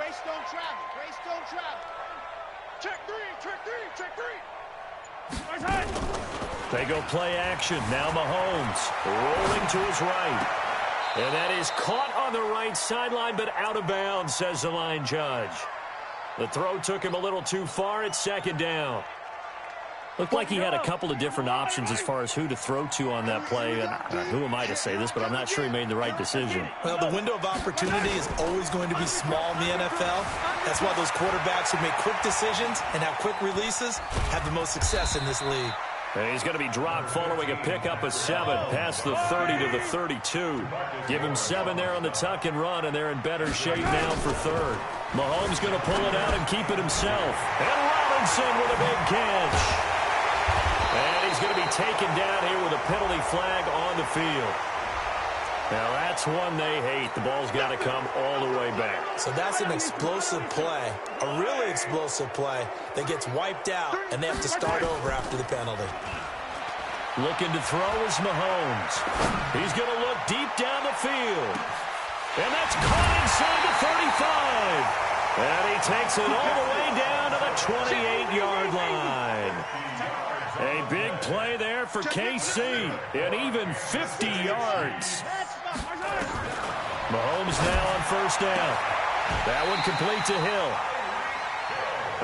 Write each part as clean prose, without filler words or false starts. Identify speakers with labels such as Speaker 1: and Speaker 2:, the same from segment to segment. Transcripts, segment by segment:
Speaker 1: Brace, don't travel. Brace, don't travel. Check three, check three, check three. Right side.
Speaker 2: They go play action. Now Mahomes rolling to his right. And that is caught on the right sideline, but out of bounds, says the line judge. The throw took him a little too far. It's second down. Looked like he had a couple of different options as far as who to throw to on that play. And who am I to say this, but I'm not sure he made the right decision.
Speaker 3: Well, the window of opportunity is always going to be small in the NFL. That's why those quarterbacks who make quick decisions and have quick releases have the most success in this league.
Speaker 2: And he's going to be dropped following a pickup of 7 past the 30 to the 32. Give him 7 there on the tuck and run, and they're in better shape now for third. Mahomes going to pull it out and keep it himself. And Robinson with a big catch. And he's going to be taken down here with a penalty flag on the field. Now that's one they hate. The ball's got to come all the way back.
Speaker 3: So that's an explosive play, a really explosive play that gets wiped out, and they have to start over after the penalty.
Speaker 2: Looking to throw is Mahomes. He's going to look deep down the field. And that's caught inside the 35. And he takes it all the way down to the 28-yard line. A big play there for KC, and even 50 yards. Mahomes now on first down. That one complete to Hill.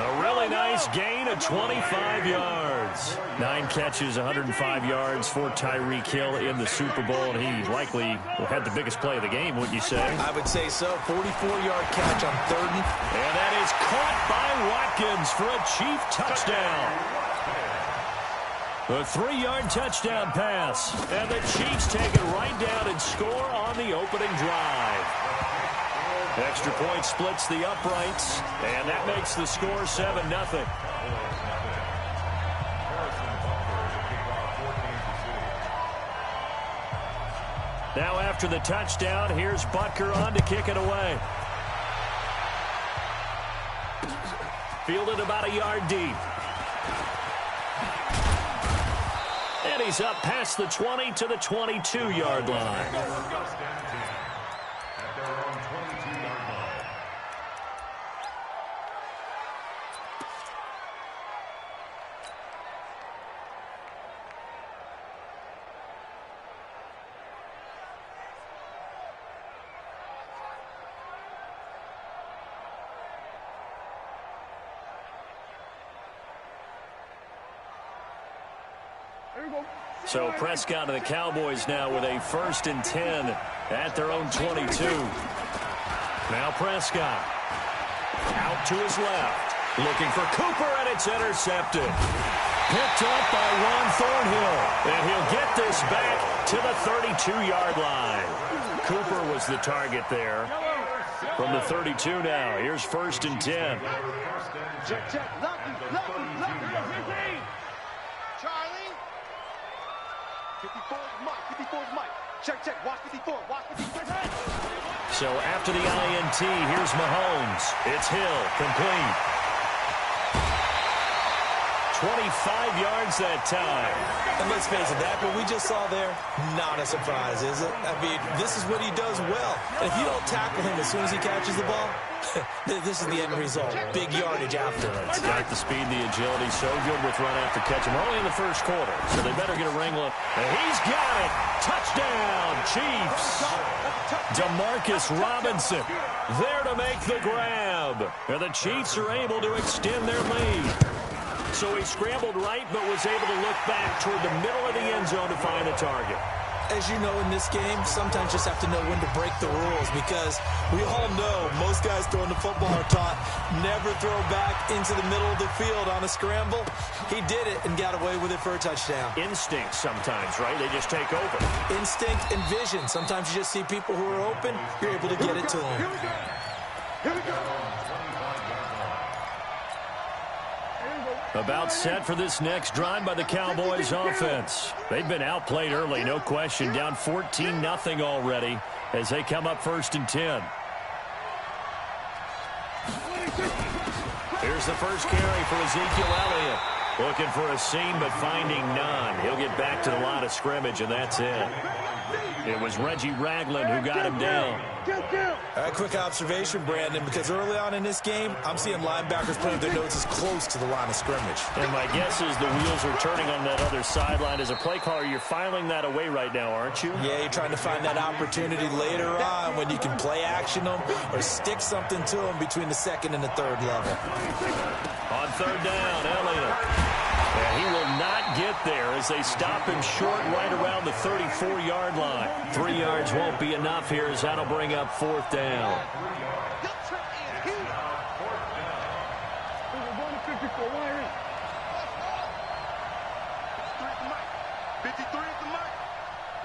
Speaker 2: A really nice gain of 25 yards. 9 catches, 105 yards for Tyreek Hill in the Super Bowl, and he likely had the biggest play of the game, wouldn't you say?
Speaker 3: I would say so. 44-yard catch on 3rd.
Speaker 2: And that is caught by Watkins for a Chief touchdown. A 3-yard touchdown pass. And the Chiefs take it right down and score on the opening drive. Extra point splits the uprights, and that makes the score 7-0. Now after the touchdown, here's Butker on to kick it away. Fielded about a yard deep. And he's up past the 20 to the 22-yard line. So Prescott and the Cowboys now with a 1st and 10 at their own 22. Now Prescott out to his left, looking for Cooper, and it's intercepted. Picked up by Juan Thornhill, and he'll get this back to the 32-yard line. Cooper was the target there from the 32 now. Here's 1st and 10.
Speaker 1: Check, check. Charlie. 54 is Mike. 54 is Mike. Check, check. Watch 54. Watch 54.
Speaker 2: So after the INT, here's Mahomes. It's Hill, complete. 25 yards that time.
Speaker 3: And let's face it, that what we just saw there, not a surprise, is it? I mean, this is what he does well. And if you don't tackle him as soon as he catches the ball, this is the end result. Big yardage afterwards.
Speaker 2: Got the speed, the agility, so good with run after catch. We're only in the first quarter, so they better get a wrangle. And he's got it. Touchdown, Chiefs. Demarcus Robinson there to make the grab. And the Chiefs are able to extend their lead. So he scrambled right, but was able to look back toward the middle of the end zone to find the target.
Speaker 3: As you know, in this game, sometimes you just have to know when to break the rules, because we all know most guys throwing the football are taught never throw back into the middle of the field on a scramble. He did it and got away with it for a touchdown.
Speaker 2: Instinct sometimes, right? They just take over.
Speaker 3: Instinct and vision. Sometimes you just see people who are open, you're able to get it to them.
Speaker 1: Here we go.
Speaker 2: About set for this next drive by the Cowboys offense. They've been outplayed early, no question. Down 14-0 already as they come up 1st and 10. Here's the first carry for Ezekiel Elliott. Looking for a seam, but finding none. He'll get back to the line of scrimmage, and that's it. It was Reggie Ragland who got him down.
Speaker 3: Quick observation, Brandon, because early on in this game, I'm seeing linebackers putting their noses close to the line of scrimmage.
Speaker 2: And my guess is the wheels are turning on that other sideline. As a play caller, you're filing that away right now, aren't you?
Speaker 3: Yeah, you're trying to find that opportunity later on when you can play action them or stick something to them between the second and the third level.
Speaker 2: On third down, Elliott. And he will not get there as they stop him short right around the 34-yard line. 3 yards won't be enough here as that'll bring up fourth down.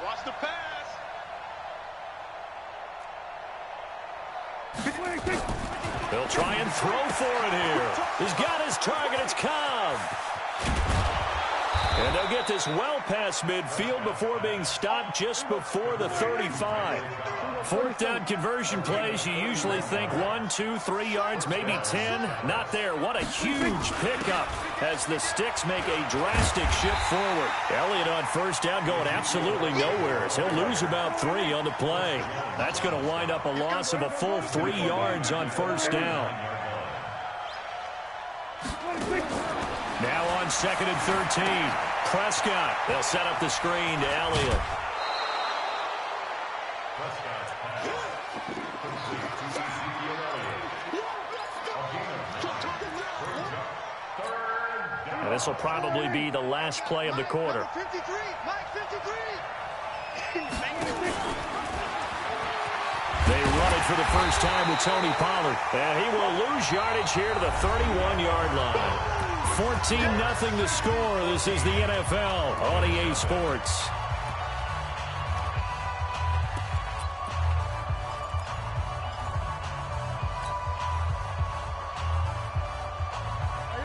Speaker 1: Watch the pass.
Speaker 2: They'll try and throw for it here. He's got his target. It's Cobb. And they'll get this well past midfield before being stopped just before the 35. Fourth down conversion plays, you usually think 1, 2, 3 yards, maybe 10. Not there. What a huge pickup as the sticks make a drastic shift forward. Elliott on first down going absolutely nowhere as he'll lose about 3 on the play. That's going to wind up a loss of a full 3 yards on first down. Now on second and 13. Prescott. They'll set up the screen to Elliott. And this will probably be the last play of the quarter.
Speaker 1: 53, Mike 53.
Speaker 2: They run it for the first time with Tony Pollard. And he will lose yardage here to the 31-yard line. 14-0 the score. This is the NFL on EA Sports.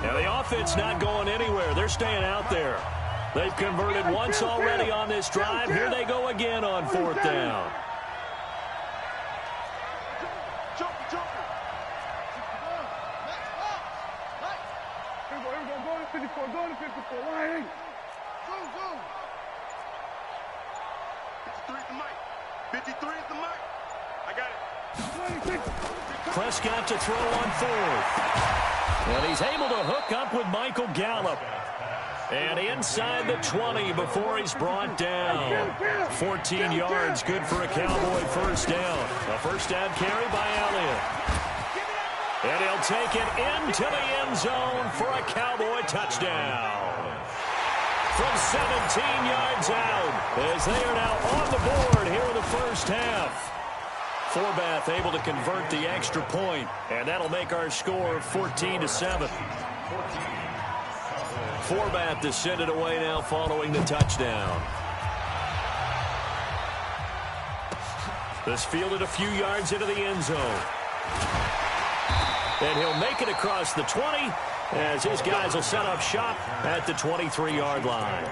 Speaker 2: Now the offense not going anywhere. They're staying out there. They've converted once already on this drive. Here they go again on fourth down.
Speaker 1: Go to 54, line. Go. 53 is the mic. 53 is the mic. I got it.
Speaker 2: Prescott to throw on fourth. And he's able to hook up with Michael Gallup. And inside the 20 before he's brought down. 14 yards, good for a Cowboy first down. A first down carry by Elliott. And he'll take it into the end zone for a Cowboy touchdown. From 17 yards out, as they are now on the board here in the first half. Forbath able to convert the extra point, and that'll make our score 14-7. Forbath to send it away now following the touchdown. This fielded a few yards into the end zone. And he'll make it across the 20 as his guys will set up shop at the 23-yard line.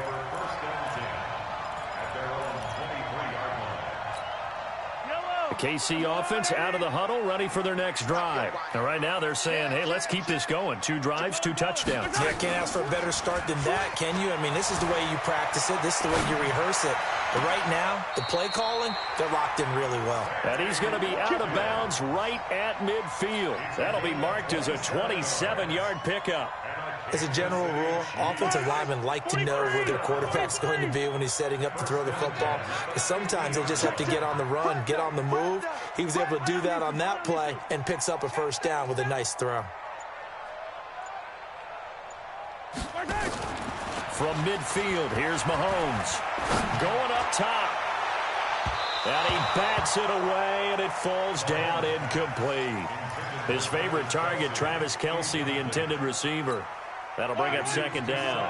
Speaker 2: The KC offense out of the huddle, ready for their next drive. And right now they're saying, hey, let's keep this going. 2 drives, 2 touchdowns.
Speaker 3: Yeah, can't ask for a better start than that, can you? I mean, this is the way you practice it. This is the way you rehearse it. But right now, the play calling, they're locked in really well.
Speaker 2: And he's going to be out of bounds right at midfield. That'll be marked as a 27-yard pickup.
Speaker 3: As a general rule, offensive linemen like to know where their quarterback's going to be when he's setting up to throw the football. Sometimes they just have to get on the run, get on the move. He was able to do that on that play and picks up a first down with a nice throw.
Speaker 2: From midfield, here's Mahomes. Going up top. And he bats it away, and it falls down incomplete. His favorite target, Travis Kelce, the intended receiver. That'll bring up second down.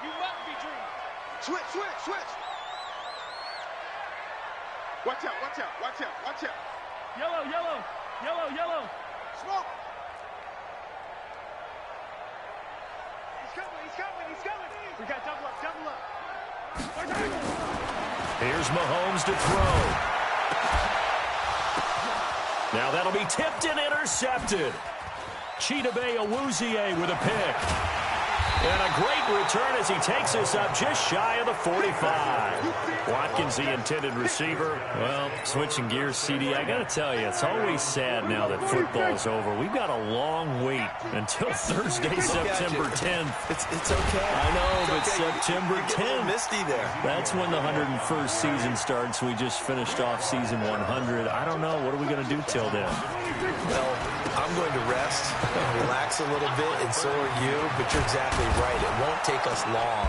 Speaker 1: You must be dreaming. Switch. Watch out. Yellow. Smoke. He's coming. We got double up.
Speaker 2: Here's Mahomes to throw. Now that'll be tipped and intercepted. Chidobe Awuzie with a pick. And a great punt return as he takes us up just shy of the 45. Watkins, the intended receiver. Well, switching gears, CD, I got to tell you, it's always sad now that football's over. We've got a long wait until Thursday, September 10th.
Speaker 3: It's okay.
Speaker 2: I know,
Speaker 3: it's
Speaker 2: but
Speaker 3: okay.
Speaker 2: September 10th.
Speaker 3: Misty there.
Speaker 2: That's when the 101st season starts. We just finished off season 100. I don't know. What are we going to do till then?
Speaker 3: Well, I'm going to rest and relax a little bit, and so are you, but you're exactly right. It won't take us long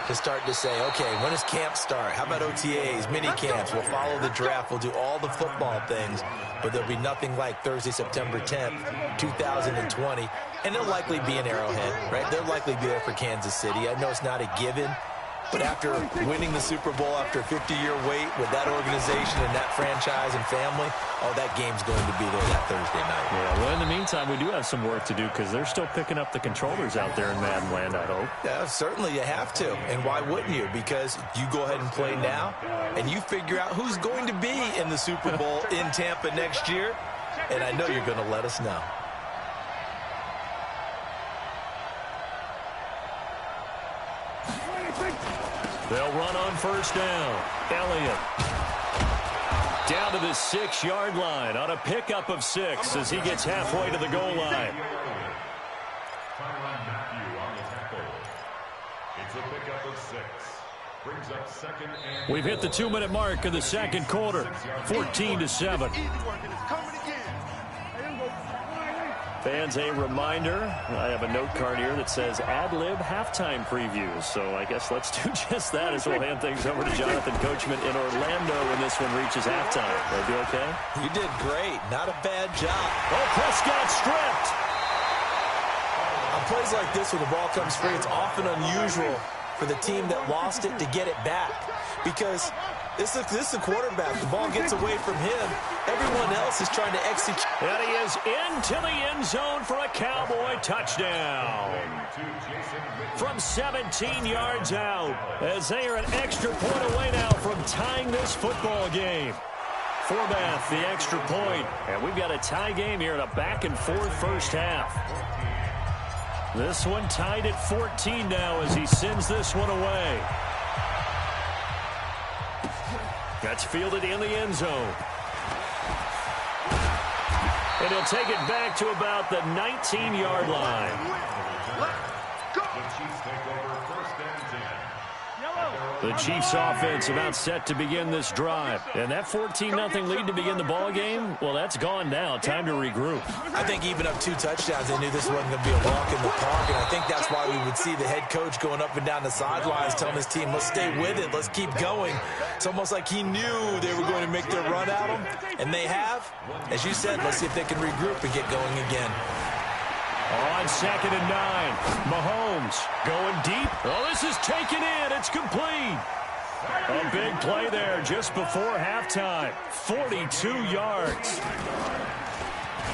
Speaker 3: to start to say, okay, when does camp start? How about OTAs, mini camps? We'll follow the draft. We'll do all the football things, but there'll be nothing like Thursday, September 10th, 2020, and they'll likely be in Arrowhead, right? They'll likely be there for Kansas City. I know it's not a given, but after winning the Super Bowl after a 50-year wait with that organization and that franchise and family, oh, that game's going to be there that Thursday night.
Speaker 2: Yeah, well, in the meantime, we do have some work to do because they're still picking up the controllers out there in Madden Land, I hope.
Speaker 3: Yeah, certainly you have to. And why wouldn't you? Because you go ahead and play now, and you figure out who's going to be in the Super Bowl in Tampa next year, and I know you're going to let us know.
Speaker 2: They'll run on first down. Elliott down to the 6-yard line on a pickup of 6 as he gets halfway to the goal line.
Speaker 4: It's a pickup of 6. Brings up second and
Speaker 2: We've hit the 2-minute mark of the second quarter. 14-7. Fans, a reminder, I have a note card here that says ad-lib halftime previews. So I guess let's do just that as we'll hand things over to Jonathan Coachman in Orlando when this one reaches halftime. They do okay?
Speaker 3: You did great. Not a bad job.
Speaker 2: Oh, Prescott stripped.
Speaker 3: On plays like this where the ball comes free, it's often unusual for the team that lost it to get it back. Because this is the quarterback. The ball gets away from him. Everyone else is trying to execute.
Speaker 2: And he is into the end zone for a Cowboy touchdown. From 17 yards out, as they are an extra point away now from tying this football game. Forbath, the extra point. And we've got a tie game here in a back-and-forth first half. This one tied at 14 now as he sends this one away. That's fielded in the end zone. And he'll take it back to about the 19-yard line. The Chiefs offense about set to begin this drive. And that 14-0 lead to begin the ball game, well, that's gone now. Time to regroup.
Speaker 3: I think even up 2 touchdowns, they knew this wasn't going to be a walk in the park. And I think that's why we would see the head coach going up and down the sidelines telling his team, let's stay with it, let's keep going. It's almost like he knew they were going to make their run at him. And they have. As you said, let's see if they can regroup and get going again.
Speaker 2: On 2nd and 9, Mahomes going deep. Oh, this is taken in. It's complete. A big play there just before halftime. 42 yards.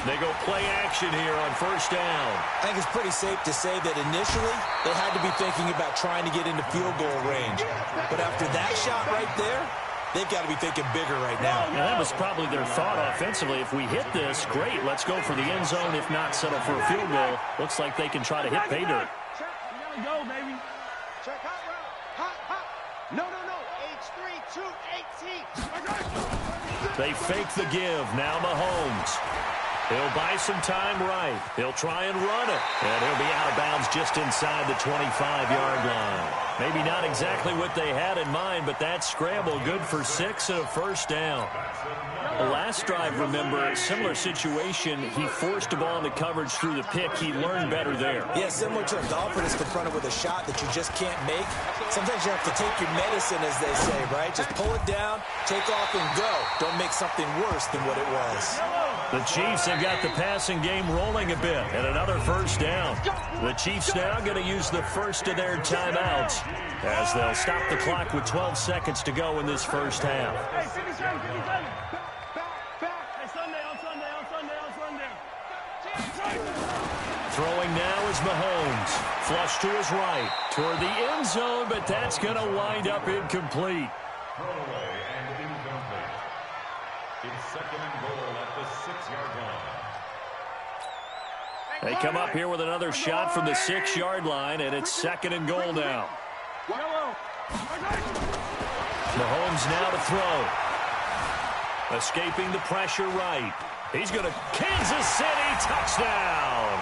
Speaker 2: They go play action here on first down.
Speaker 3: I think it's pretty safe to say that initially they had to be thinking about trying to get into field goal range. But after that shot right there, they've got to be thinking bigger right now.
Speaker 2: And that was probably their thought offensively. If we hit this, great. Let's go for the end zone. If not, settle for a field goal. Looks like they can try to hit pay dirt.
Speaker 1: You gotta go, baby. Check hot route. Hot. No. H3, 218.
Speaker 2: They fake the give. Now Mahomes. He'll buy some time right. He'll try and run it. And he'll be out of bounds just inside the 25-yard line. Maybe not exactly what they had in mind, but that scramble good for 6 and a first down. The last drive, remember, similar situation. He forced a ball into coverage through the pick. He learned better there.
Speaker 3: Yeah, similar to a golfer that's confronted with a shot that you just can't make. Sometimes you have to take your medicine, as they say, right? Just pull it down, take off, and go. Don't make something worse than what it was.
Speaker 2: The Chiefs have got the passing game rolling a bit, and another first down. The Chiefs now going to use the first of their timeouts as they'll stop the clock with 12 seconds to go in this first half. Throwing now is Mahomes. Flush to his right, toward the end zone, but that's going to wind up incomplete.
Speaker 4: throwaway and incomplete. It's second and goal at the 6-yard line.
Speaker 2: They come up here with another shot from the 6-yard line, and it's 2nd and goal now. Mahomes now to throw. Escaping the pressure right. He's going to Kansas City touchdown.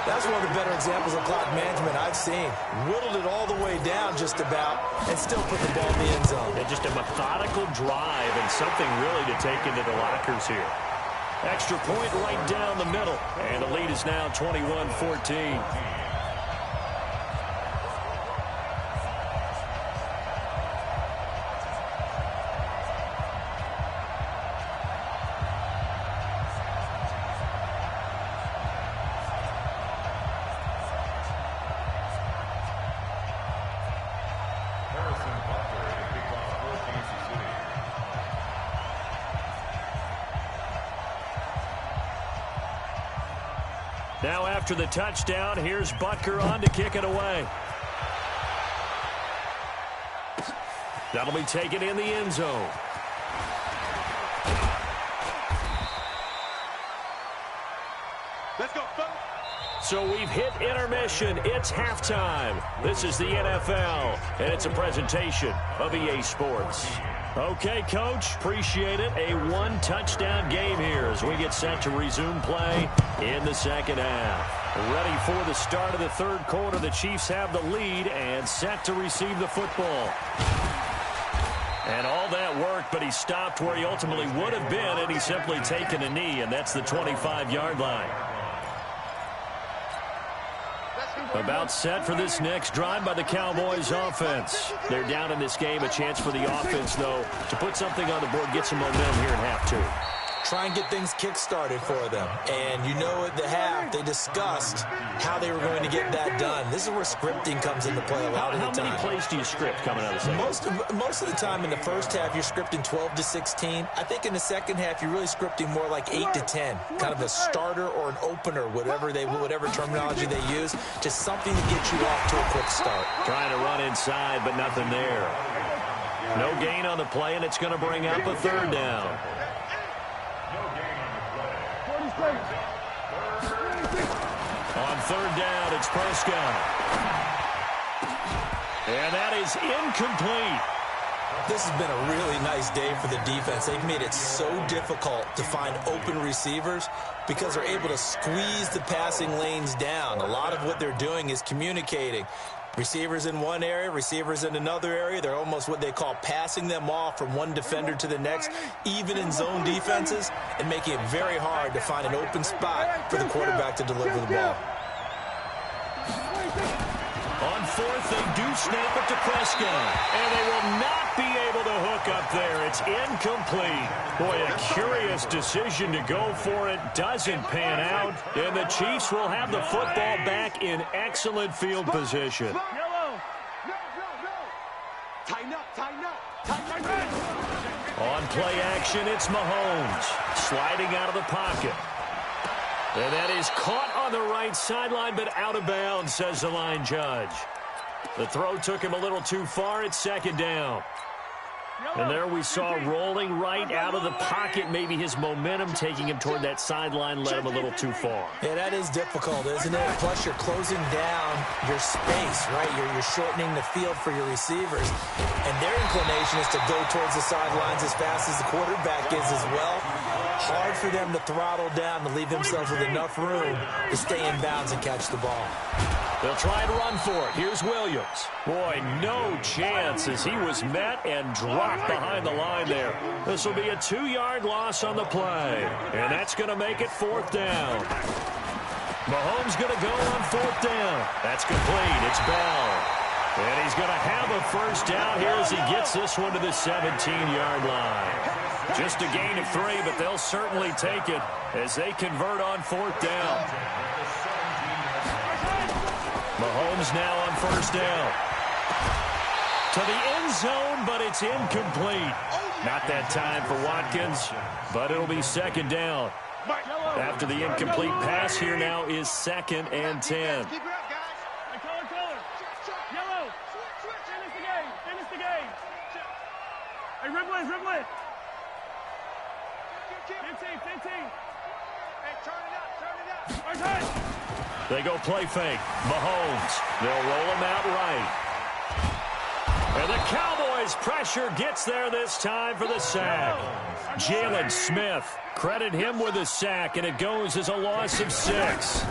Speaker 3: That's one of the better examples of clock management I've seen. Whittled it all the way down just about and still put the ball in the end zone.
Speaker 2: And just a methodical drive and something really to take into the lockers here. Extra point right down the middle. And the lead is now 21-14. Now after the touchdown, here's Butker on to kick it away. That'll be taken in the end zone.
Speaker 1: Let's go, folks.
Speaker 2: So we've hit intermission. It's halftime. This is the NFL, and it's a presentation of EA Sports. Okay, Coach, appreciate it. A one-touchdown game here as we get set to resume play in the second half. Ready for the start of the third quarter. The Chiefs have the lead and set to receive the football. And all that worked, but he stopped where he ultimately would have been, and he's simply taken a knee, and that's the 25-yard line. About set for this next drive by the Cowboys offense. They're down in this game. A chance for the offense, though, to put something on the board, get some momentum here in half two.
Speaker 3: Try and get things kick-started for them. And you know at the half, they discussed how they were going to get that done. This is where scripting comes into play a lot of the time.
Speaker 2: How many plays do you script coming out of the second?
Speaker 3: Most of the time in the first half, you're scripting 12 to 16. I think in the second half, you're really scripting more like 8 to 10. Kind of a starter or an opener, whatever terminology they use. Just something to get you off to a quick start.
Speaker 2: Trying to run inside, but nothing there. No gain on the play, and it's going to bring up a third down. On third down, it's Prescott. And that is incomplete.
Speaker 3: This has been a really nice day for the defense. They've made it so difficult to find open receivers because they're able to squeeze the passing lanes down. A lot of what they're doing is communicating. Receivers in one area, receivers in another area. They're almost what they call passing them off from one defender to the next, even in zone defenses, and making it very hard to find an open spot for the quarterback to deliver the ball.
Speaker 2: On fourth, they do snap it to Prescott, and they will not be able to hook up there. It's incomplete. Boy, a curious decision to go for it. Doesn't pan out, and the Chiefs will have the football back in excellent field position.
Speaker 1: Yellow. No. Tighten up.
Speaker 2: On play action, it's Mahomes sliding out of the pocket. And that is caught on the right sideline, but out of bounds, says the line judge. The throw took him a little too far. It's second down. And there we saw rolling right out of the pocket. Maybe his momentum taking him toward that sideline led him a little too far.
Speaker 3: Yeah, that is difficult, isn't it? Plus, you're closing down your space, right? You're shortening the field for your receivers. And their inclination is to go towards the sidelines as fast as the quarterback is as well. Hard for them to throttle down to leave themselves with enough room to stay in bounds and catch the ball.
Speaker 2: They'll try and run for it. Here's Williams. Boy, no chance as he was met and dropped behind the line there. This will be a 2-yard loss on the play. And that's going to make it fourth down. Mahomes going to go on fourth down. That's complete. It's Bell. And he's going to have a first down here as he gets this one to the 17-yard line. Just a gain of 3, but they'll certainly take it as they convert on fourth down. Mahomes now on first down. To the end zone, but it's incomplete. Not that time for Watkins, but it'll be second down. After the incomplete pass, here now is 2nd and 10.
Speaker 1: Keep it up, guys. Color. Yellow. Finish the game. Hey, Ripley. 15.
Speaker 2: They go play fake. Mahomes. They'll roll him out right. And the Cowboys' pressure gets there this time for the sack. Jalen Smith, credit him with a sack, and it goes as a loss of 6.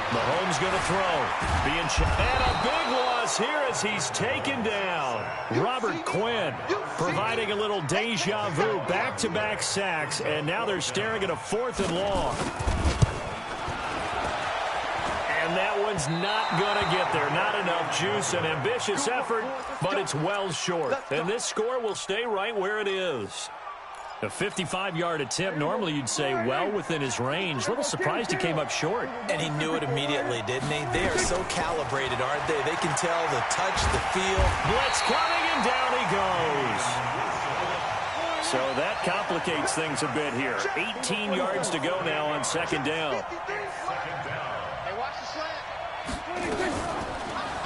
Speaker 2: Mahomes going to throw. And a big loss here as he's taken down. Robert Quinn providing a little deja vu. Back-to-back sacks, and now they're staring at a 4th and long. And that one's not going to get there. Not enough juice. An ambitious effort, but it's well short. And this score will stay right where it is. A 55-yard attempt, normally you'd say well within his range. A little surprised he came up short.
Speaker 3: And he knew it immediately, didn't he? They are so calibrated, aren't they? They can tell the touch, the feel.
Speaker 2: Blitz coming, and down he goes. So that complicates things a bit here. 18 yards to go now on 2nd down.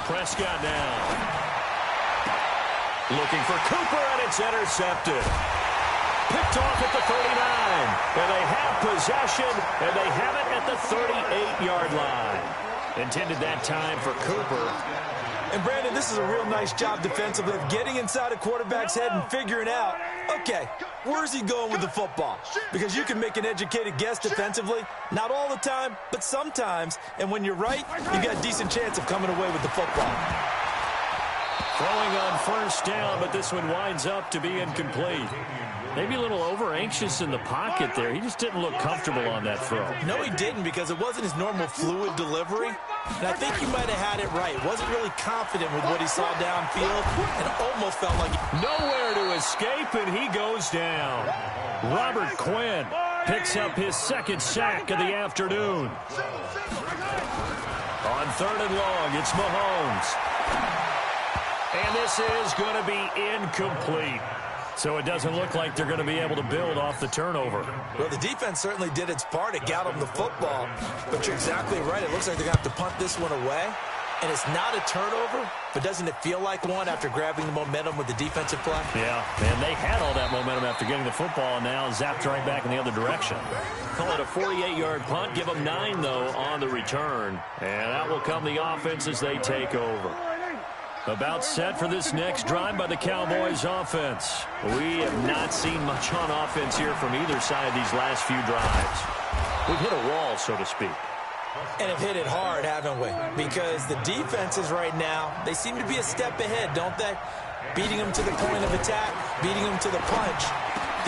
Speaker 2: Prescott now. Looking for Cooper, and it's intercepted. Picked off at the 39. And they have possession, and they have it at the 38-yard line. Intended that time for Cooper.
Speaker 3: And, Brandon, this is a real nice job defensively of getting inside a quarterback's head and figuring out, okay, where's he going with the football? Because you can make an educated guess defensively. Not all the time, but sometimes. And when you're right, you got a decent chance of coming away with the football.
Speaker 2: Throwing on 1st down, but this one winds up to be incomplete. Maybe a little over-anxious in the pocket there. He just didn't look comfortable on that throw.
Speaker 3: No, he didn't, because it wasn't his normal fluid delivery. And I think he might have had it right. Wasn't really confident with what he saw downfield and almost felt like
Speaker 2: nowhere to escape, and he goes down. Robert Quinn picks up his 2nd sack of the afternoon. On 3rd and long, it's Mahomes. And this is going to be incomplete. So it doesn't look like they're going to be able to build off the turnover.
Speaker 3: Well, the defense certainly did its part to get them the football. But you're exactly right. It looks like they're going to have to punt this one away. And it's not a turnover, but doesn't it feel like one after grabbing the momentum with the defensive play?
Speaker 2: Yeah, and they had all that momentum after getting the football, and now zapped right back in the other direction. Call it a 48-yard punt. Give them 9, though, on the return. And that will come the offense as they take over. About set for this next drive by the Cowboys offense. We have not seen much on offense here from either side these last few drives. We've hit a wall, so to speak.
Speaker 3: And have hit it hard, haven't we? Because the defenses right now, they seem to be a step ahead, don't they? Beating them to the point of attack, beating them to the punch.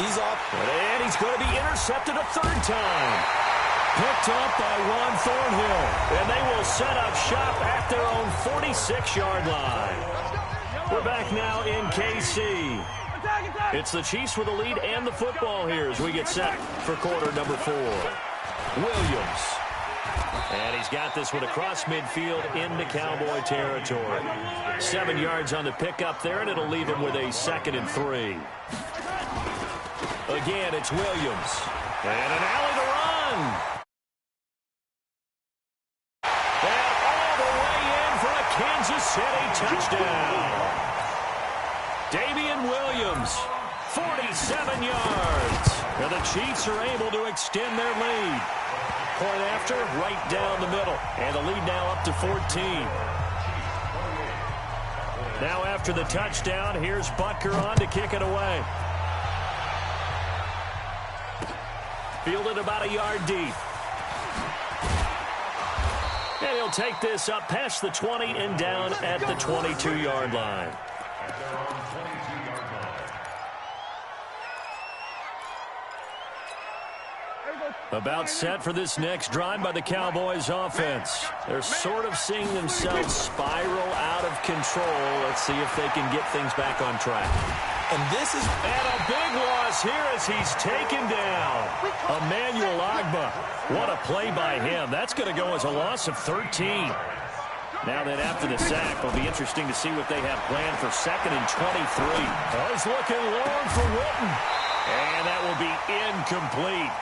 Speaker 3: And
Speaker 2: he's going to be intercepted a 3rd time. Picked up by Juan Thornhill. And they will set up shop at their own 46-yard line. We're back now in KC. It's the Chiefs with the lead and the football here as we get set for quarter number 4. Williams. And he's got this one across midfield into Cowboy territory. 7 yards on the pickup there, and it'll leave him with a 2nd and 3. Again, it's Williams. And an alley to run. And all the way in for a Kansas City touchdown. Damian Williams, 47 yards. And the Chiefs are able to extend their lead. Point after, right down the middle. And the lead now up to 14. Now after the touchdown, here's Butker on to kick it away. Fielded about a yard deep. And he'll take this up past the 20 and down at the 22-yard line. About set for this next drive by the Cowboys offense. They're sort of seeing themselves spiral out of control. Let's see if they can get things back on track. And a big loss here as he's taken down. Emmanuel Ogbah. What a play by him. That's going to go as a loss of 13. Now then, after the sack, it'll be interesting to see what they have planned for 2nd and 23. Oh, he's looking long for Witten. And that will be incomplete.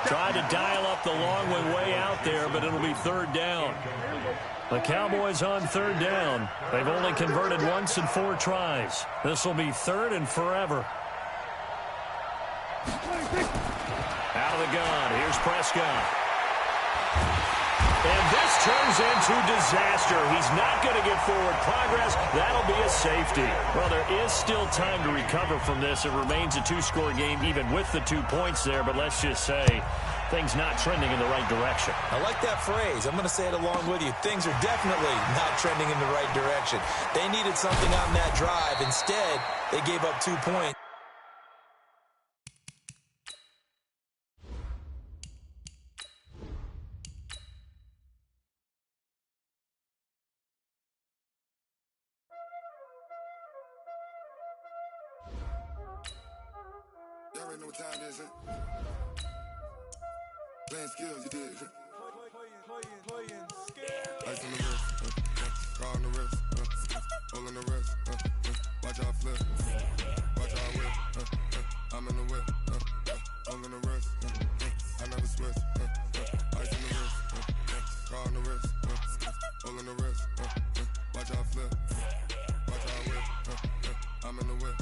Speaker 2: Tried to dial up the long one way out there, but it'll be 3rd down. The Cowboys on 3rd down. They've only converted once in 4 tries. This will be 3rd and forever. Out of of the gun. Here's Prescott. And this turns into disaster. He's not going to get forward progress. That'll be a safety. Well, there is still time to recover from this. It remains a two-score game even with the 2 points there. But let's just say things not trending in the right direction.
Speaker 3: I like that phrase. I'm going to say it along with you. Things are definitely not trending in the right direction. They needed something on that drive. Instead, they gave up 2 points.
Speaker 5: Y'all already know what time it is, huh? Playing skills, you did. Playing skills. Ice on the wrist, car on the wrist, hole on the wrist, watch out flip, watch out whip, I'm in the whip, hole on the wrist, I never switch, ice on the wrist, car on the wrist, hole on the wrist, watch out flip, watch out whip, I'm in the whip,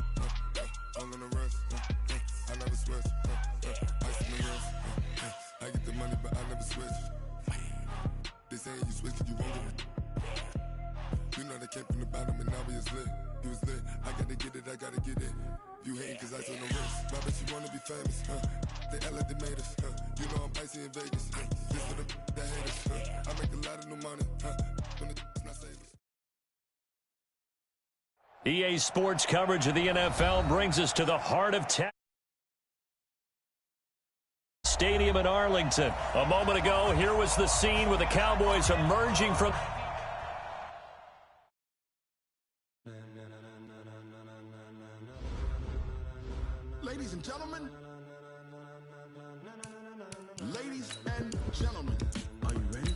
Speaker 5: hole on the wrist, I never switch, ice on the wrist, I get the money but I never switch. They saying you switch and you won't get it. You know they came from the bottom and now we is lit. You was lit, I gotta get it, I gotta get it. You hating cause ice on the wrist. Why bet you wanna be famous, They act like they made us, You know I'm icy in Vegas, This for the that hate us, I make a lot of new money, When it's not savers.
Speaker 2: EA Sports coverage of the NFL brings us to the heart of town. Stadium in Arlington. A moment ago, here was the scene with the Cowboys emerging from...
Speaker 5: Ladies and gentlemen, are you ready?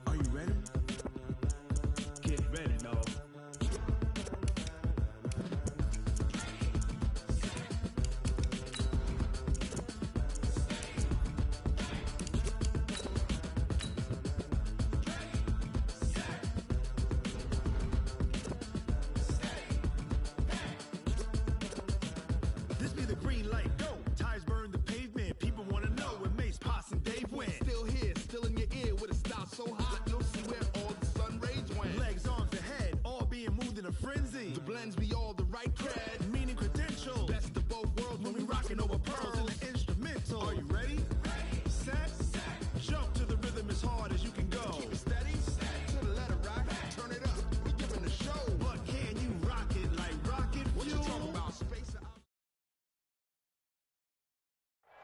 Speaker 5: Are you ready? Get ready, no. This be the green light, go. Tires burn the pavement. People want to know when Mace, Poss, and Dave went. Still here, still in your ear with a style so hot, you'll see where all the sun rays went. Legs, arms, the head, all being moved in a frenzy. The blends be all the right cred, meaning credentials. Best of both worlds when we rocking over pearls in the instrumental. Are you ready? Set, jump to the rhythm as hard as you can go. Keep it steady, to the letter rock, turn it up. We giving the show, but can you rock it like rocket fuel? What you talking about, space?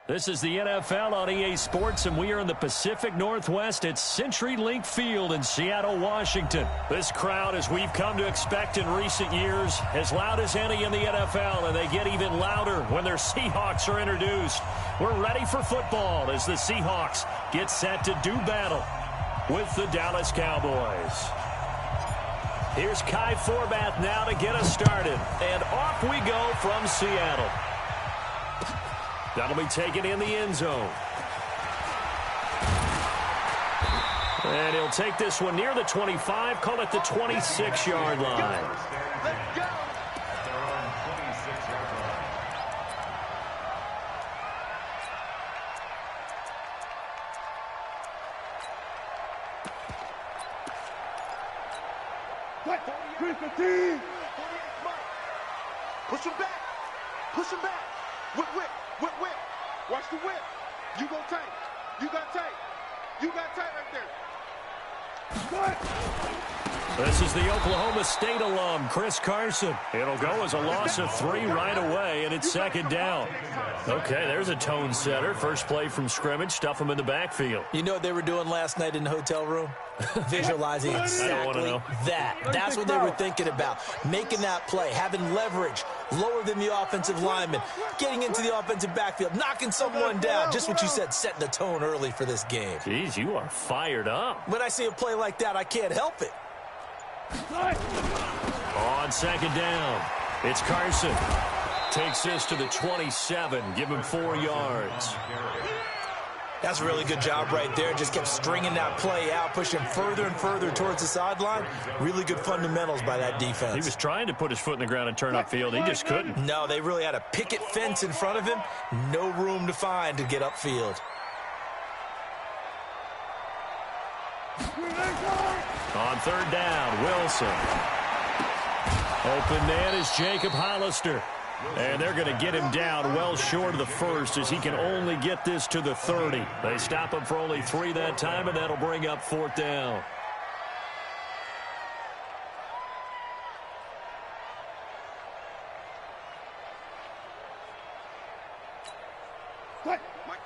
Speaker 2: This is the NFL on EA Sports, and we are in the Pacific Northwest at CenturyLink Field in Seattle, Washington. This crowd, as we've come to expect in recent years, as loud as any in the NFL, and they get even louder when their Seahawks are introduced. We're ready for football as the Seahawks get set to do battle with the Dallas Cowboys. Here's Kai Forbath now to get us started, and off we go from Seattle. That'll be taken in the end zone. And he'll take this one near the 25, call it the 26-yard line.
Speaker 1: Let's go.
Speaker 4: At their own 26-yard line.
Speaker 1: What? 315. Push him back. Push him back. Whip, whip, whip, whip. Watch the whip. You go tight. You got tight. You got tight right there. What?
Speaker 2: This is the Oklahoma State alum, Chris Carson. It'll go as a loss of 3 right away, and it's second down. Okay, there's a tone setter. First play from scrimmage, stuff him in the backfield.
Speaker 3: You know what they were doing last night in the hotel room? Visualizing exactly that. That's what they were thinking about. Making that play, having leverage, lower than the offensive lineman, getting into the offensive backfield, knocking someone down. Just what you said, setting the tone early for this game.
Speaker 2: Jeez, you are fired up.
Speaker 3: When I see a play like that, I can't help it.
Speaker 2: On second down, it's Carson. Takes this to the 27, give him 4 yards.
Speaker 3: That's a really good job right there. Just kept stringing that play out, pushing further and further towards the sideline. Really good fundamentals by that defense.
Speaker 2: He was trying to put his foot in the ground and turn upfield. He just couldn't.
Speaker 3: No, they really had a picket fence in front of him. No room to find to get upfield.
Speaker 2: On third down, Wilson. Open man is Jacob Hollister. And they're going to get him down well short of the first as he can only get this to the 30. They stop him for only 3 that time, and that'll bring up fourth down.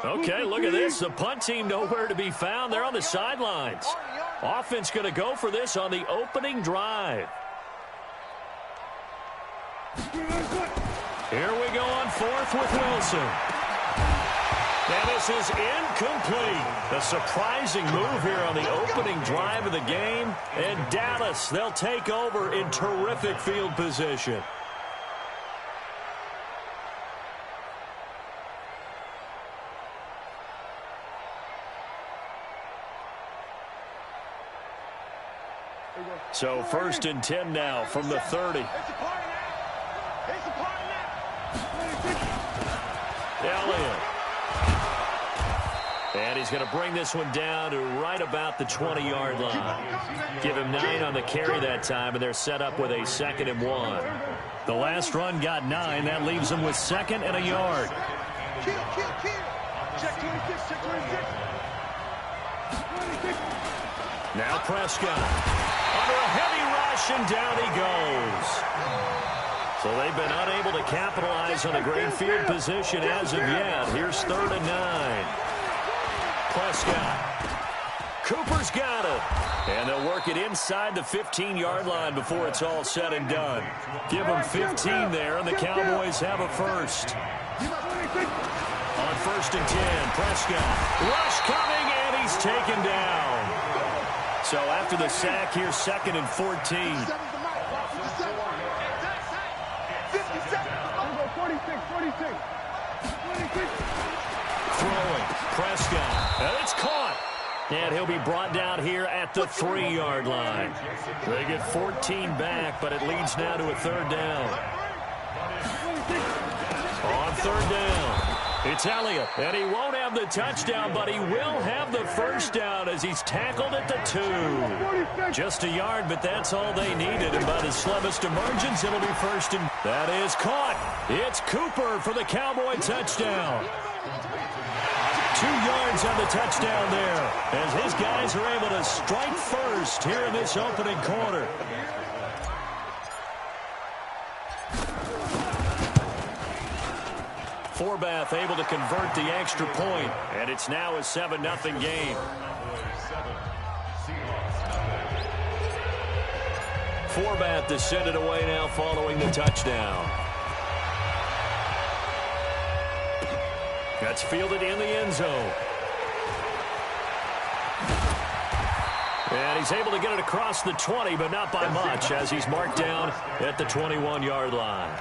Speaker 2: Okay, look at this. The punt team nowhere to be found. They're on the sidelines. Offense going to go for this on the opening drive. Here we go on fourth with Wilson. And this is incomplete. A surprising move here on the opening drive of the game. And Dallas, they'll take over in terrific field position. So first and 10 now from the 30. Elliott. And he's going to bring this one down to right about the 20-yard line. Give him 9 on the carry that time, and they're set up with a 2nd and 1. The last run got 9. That leaves them with 2nd and a yard.
Speaker 1: Check 26, check 26.
Speaker 2: Now Prescott. Under a heavy rush, and down he goes. So they've been unable to capitalize on a great field position as of yet. Here's 3rd and 9. Prescott. Cooper's got it. And they'll work it inside the 15-yard line before it's all said and done. Give them 15 there, and the Cowboys have a first. On 1st and 10, Prescott. Rush coming, and he's taken down. So after the sack, here's 2nd and 14. Throwing, Prescott, and it's caught. And he'll be brought down here at the 3-yard line. They get 14 back, but it leads now to a 3rd down. On 3rd down, it's Elliott, and he won't have the touchdown, but he will have the first down as he's tackled at the 2. Just a yard, but that's all they needed, and by the slimmest of margins, it'll be 1st and... That is caught. It's Cooper for the Cowboy touchdown. 2 yards on the touchdown there, as his guys are able to strike first here in this opening quarter. Forbath able to convert the extra point, and it's now a 7-0 game. Forbath to send it away now following the touchdown. That's fielded in the end zone. And he's able to get it across the 20, but not by much, as he's marked down at the 21-yard line.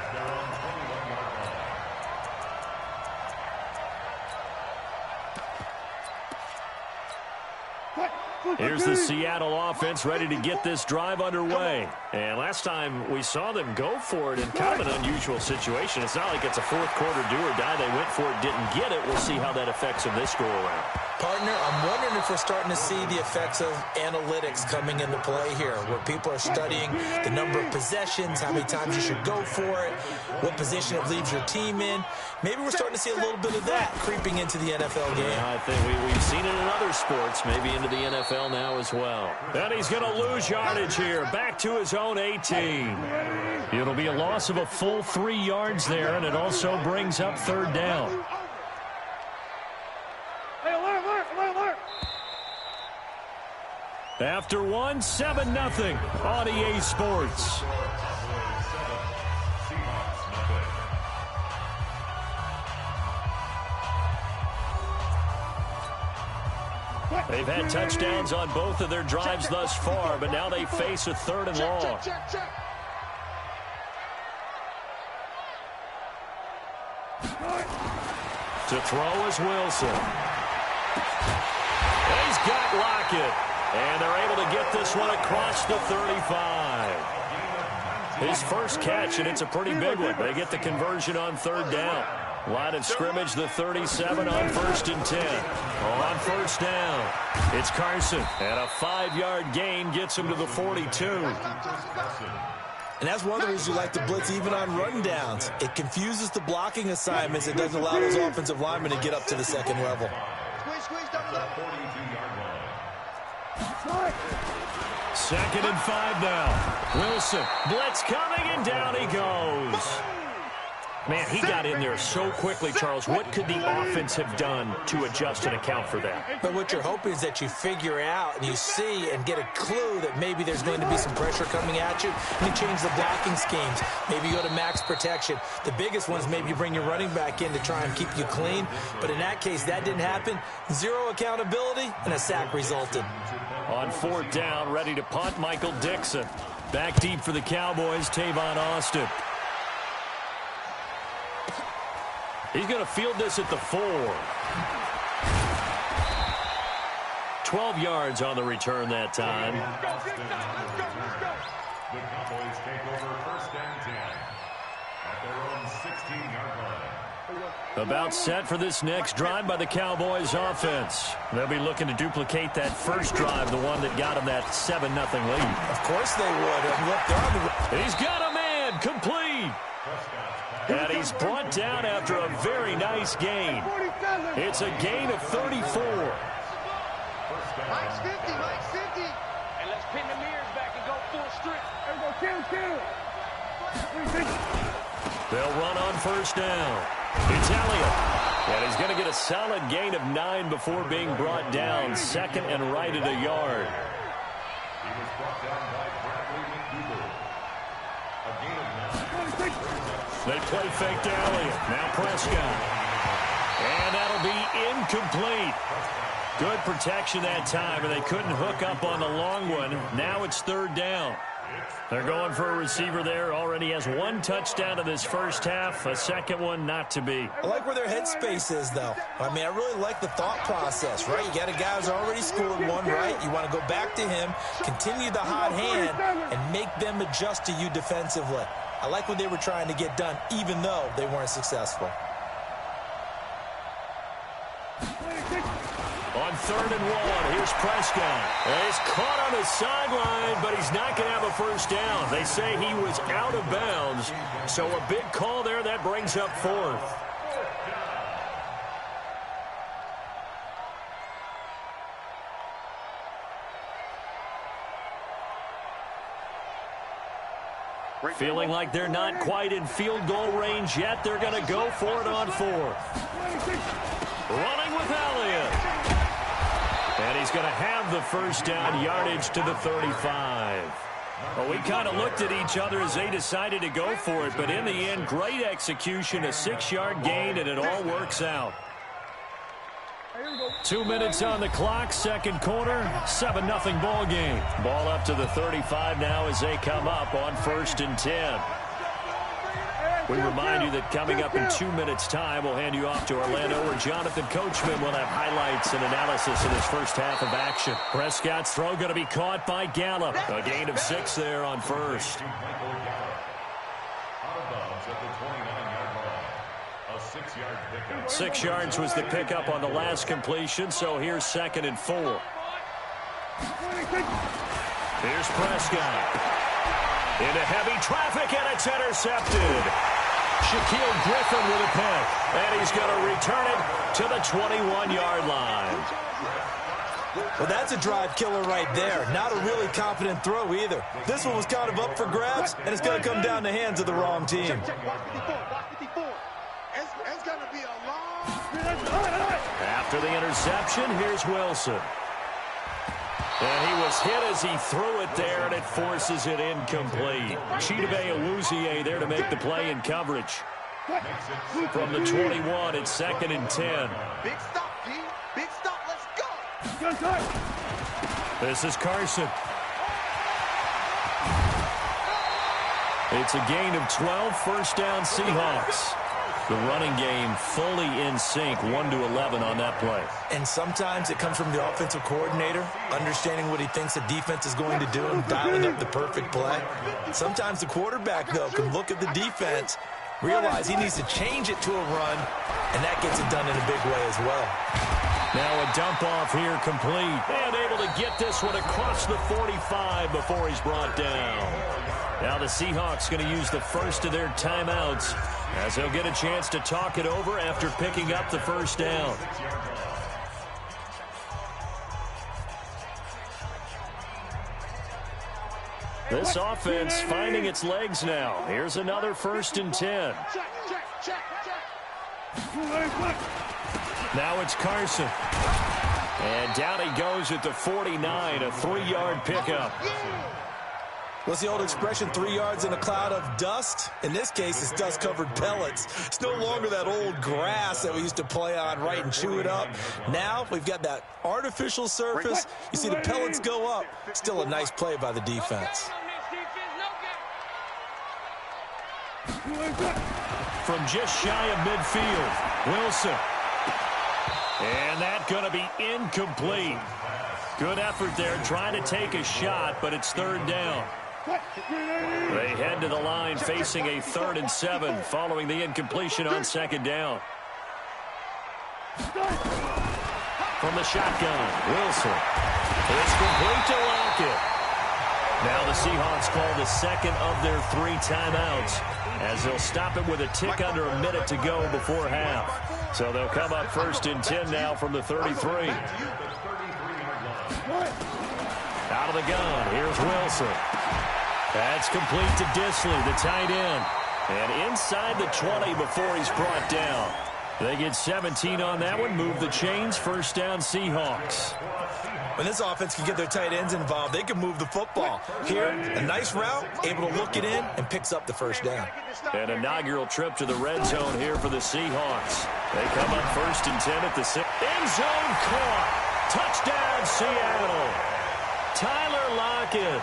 Speaker 2: Here's the Seattle offense ready to get this drive underway. And last time we saw them go for it in kind of an unusual situation. It's not like it's a fourth-quarter do-or-die. They went for it, didn't get it. We'll see how that affects them this go-around.
Speaker 3: Partner, I'm wondering if we're starting to see the effects of analytics coming into play here, where people are studying the number of possessions, how many times you should go for it, what position it leaves your team in. Maybe we're starting to see a little bit of that creeping into the NFL game.
Speaker 2: I think we've seen it in other sports, maybe into the NFL now as well. And he's going to lose yardage here, back to his own 18. It'll be a loss of a full 3 yards there, and it also brings up 3rd down. After 1, 7-0 on EA Sports. They've had touchdowns on both of their drives thus far, but now they face a 3rd and long. To throw is Wilson. He's got Lockett. And they're able to get this one across the 35. His first catch, and it's a pretty big one. They get the conversion on third down. Line of scrimmage, the 37 on 1st and 10. On first down, it's Carson. And a 5-yard gain gets him to the 42.
Speaker 3: And that's one of the reasons you like to blitz even on rundowns. It confuses the blocking assignments. It doesn't allow those offensive linemen to get up to the second level.
Speaker 2: Second and 5 now. Wilson, blitz coming, and down he goes. Man, he got in there so quickly, Charles. What could the offense have done to adjust and account for that?
Speaker 3: But what you're hoping is that you figure out and you see and get a clue that maybe there's going to be some pressure coming at you, and you change the blocking schemes. Maybe you go to max protection. The biggest one is maybe you bring your running back in to try and keep you clean. But in that case, that didn't happen. Zero accountability, and a sack resulted.
Speaker 2: On 4th down, ready to punt, Michael Dixon. Back deep for the Cowboys, Tavon Austin. He's going to field this at the 4. 12 yards on the return that time.
Speaker 4: The Cowboys take over 1st and 10 at their own 16-yard line.
Speaker 2: About set for this next drive by the Cowboys offense. They'll be looking to duplicate that first drive, the one that got them that 7-0 lead.
Speaker 3: Of course they would. And look, they're on the...
Speaker 2: He's got a man, complete. And he's brought down after a very nice gain. It's a gain of 34.
Speaker 6: Mike's 50, Mike's 50. And let's pin the mirrors back and go full strip.
Speaker 2: They'll run on first down. It's Elliott. And he's going to get a solid gain of 9 before being brought down. Second and right at a yard.
Speaker 4: He was brought down by Bradley McDougal. A gain of 9.
Speaker 2: They play fake to Elliott. Now Prescott. And that'll be incomplete. Good protection that time, and they couldn't hook up on the long one. Now it's 3rd down. They're going for a receiver there. Already has 1 touchdown in this first half. A second one not to be.
Speaker 3: I like where their headspace is, though. I mean, I really like the thought process, right? You got a guy who's already scored one, right? You want to go back to him, continue the hot hand, and make them adjust to you defensively. I like what they were trying to get done, even though they weren't successful.
Speaker 2: On 3rd and 1, here's Prescott. He's caught on the sideline, but he's not going to have a first down. They say he was out of bounds, so a big call there. That brings up 4th. Feeling like they're not quite in field goal range yet. They're going to go for it on 4th. Running with Elliott. And he's going to have the first down, yardage to the 35. Well, we kind of looked at each other as they decided to go for it, but in the end, great execution, a 6-yard gain, and it all works out. 2 minutes on the clock, second quarter, 7-0 ball game. Ball up to the 35 now as they come up on 1st and 10. We remind you that coming up in 2 minutes' time, we'll hand you off to Orlando, where Jonathan Coachman will have highlights and analysis in his first half of action. Prescott's throw going to be caught by Gallup. A gain of 6 there on first. 6 yards was the pickup on the last completion, so here's 2nd and 4. Here's Prescott. Into heavy traffic, and it's intercepted. Shaquille Griffin with a pick, and he's going to return it to the 21-yard line.
Speaker 3: Well, that's a drive killer right there. Not a really confident throw either. This one was kind of up for grabs, and it's going to come down the hands of the wrong team.
Speaker 2: After the interception, here's Wilson. And he was hit as he threw it there, and it forces it incomplete. Chidobe Awuzie there to make the play in coverage. From the 21, it's 2nd and 10.
Speaker 6: Big stop, G. Big stop. Let's go.
Speaker 2: This is Carson. It's a gain of 12, first down Seahawks. The running game fully in sync, 1-11 on that play.
Speaker 3: And sometimes it comes from the offensive coordinator, understanding what he thinks the defense is going to do and dialing up the perfect play. Sometimes the quarterback, though, can look at the defense, realize he needs to change it to a run, and that gets it done in a big way as well.
Speaker 2: Now a dump off here complete. And able to get this one across the 45 before he's brought down. Now the Seahawks going to use the first of their timeouts as they'll get a chance to talk it over after picking up the first down. This offense finding its legs now. Here's another 1st and 10. Now it's Carson. And down he goes at the 49, a 3-yard pickup.
Speaker 3: What's the old expression, 3 yards in a cloud of dust? In this case, it's dust-covered pellets. It's no longer that old grass that we used to play on, right, and chew it up. Now we've got that artificial surface. You see the pellets go up. Still a nice play by the defense.
Speaker 2: From just shy of midfield, Wilson. And that's going to be incomplete. Good effort there, trying to take a shot, but it's 3rd down. They head to the line facing a 3rd and 7 following the incompletion on 2nd down. From the shotgun, Wilson. It's complete to Lockett. Now the Seahawks call the 2nd of their 3 timeouts as they'll stop it with a tick under a minute to go before half. So they'll come up 1st and 10 now from the 33. Out of the gun, here's Wilson. That's complete to Disley, the tight end. And inside the 20 before he's brought down. They get 17 on that one, move the chains, 1st down Seahawks.
Speaker 3: When this offense can get their tight ends involved, they can move the football. Here, a nice route, able to look it in, and picks up the 1st down.
Speaker 2: An inaugural trip to the red zone here for the Seahawks. They come up 1st and 10 at the 6. End zone caught. Touchdown, Seattle. Tyler Lockett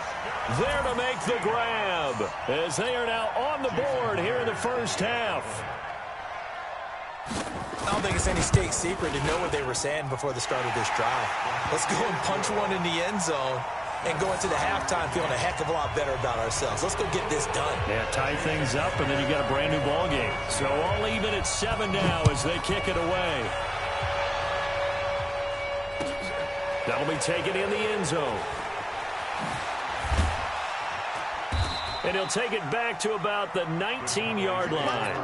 Speaker 2: there to make the grab as they are now on the board here in the 1st half.
Speaker 3: I don't think it's any state secret to know what they were saying before the start of this drive. Let's go and punch one in the end zone and go into the halftime feeling a heck of a lot better about ourselves. Let's go get this done.
Speaker 2: Yeah, tie things up, and then you got a brand new ball game. So all even at 7 now as they kick it away. That'll be taken in the end zone. And he'll take it back to about the 19-yard line.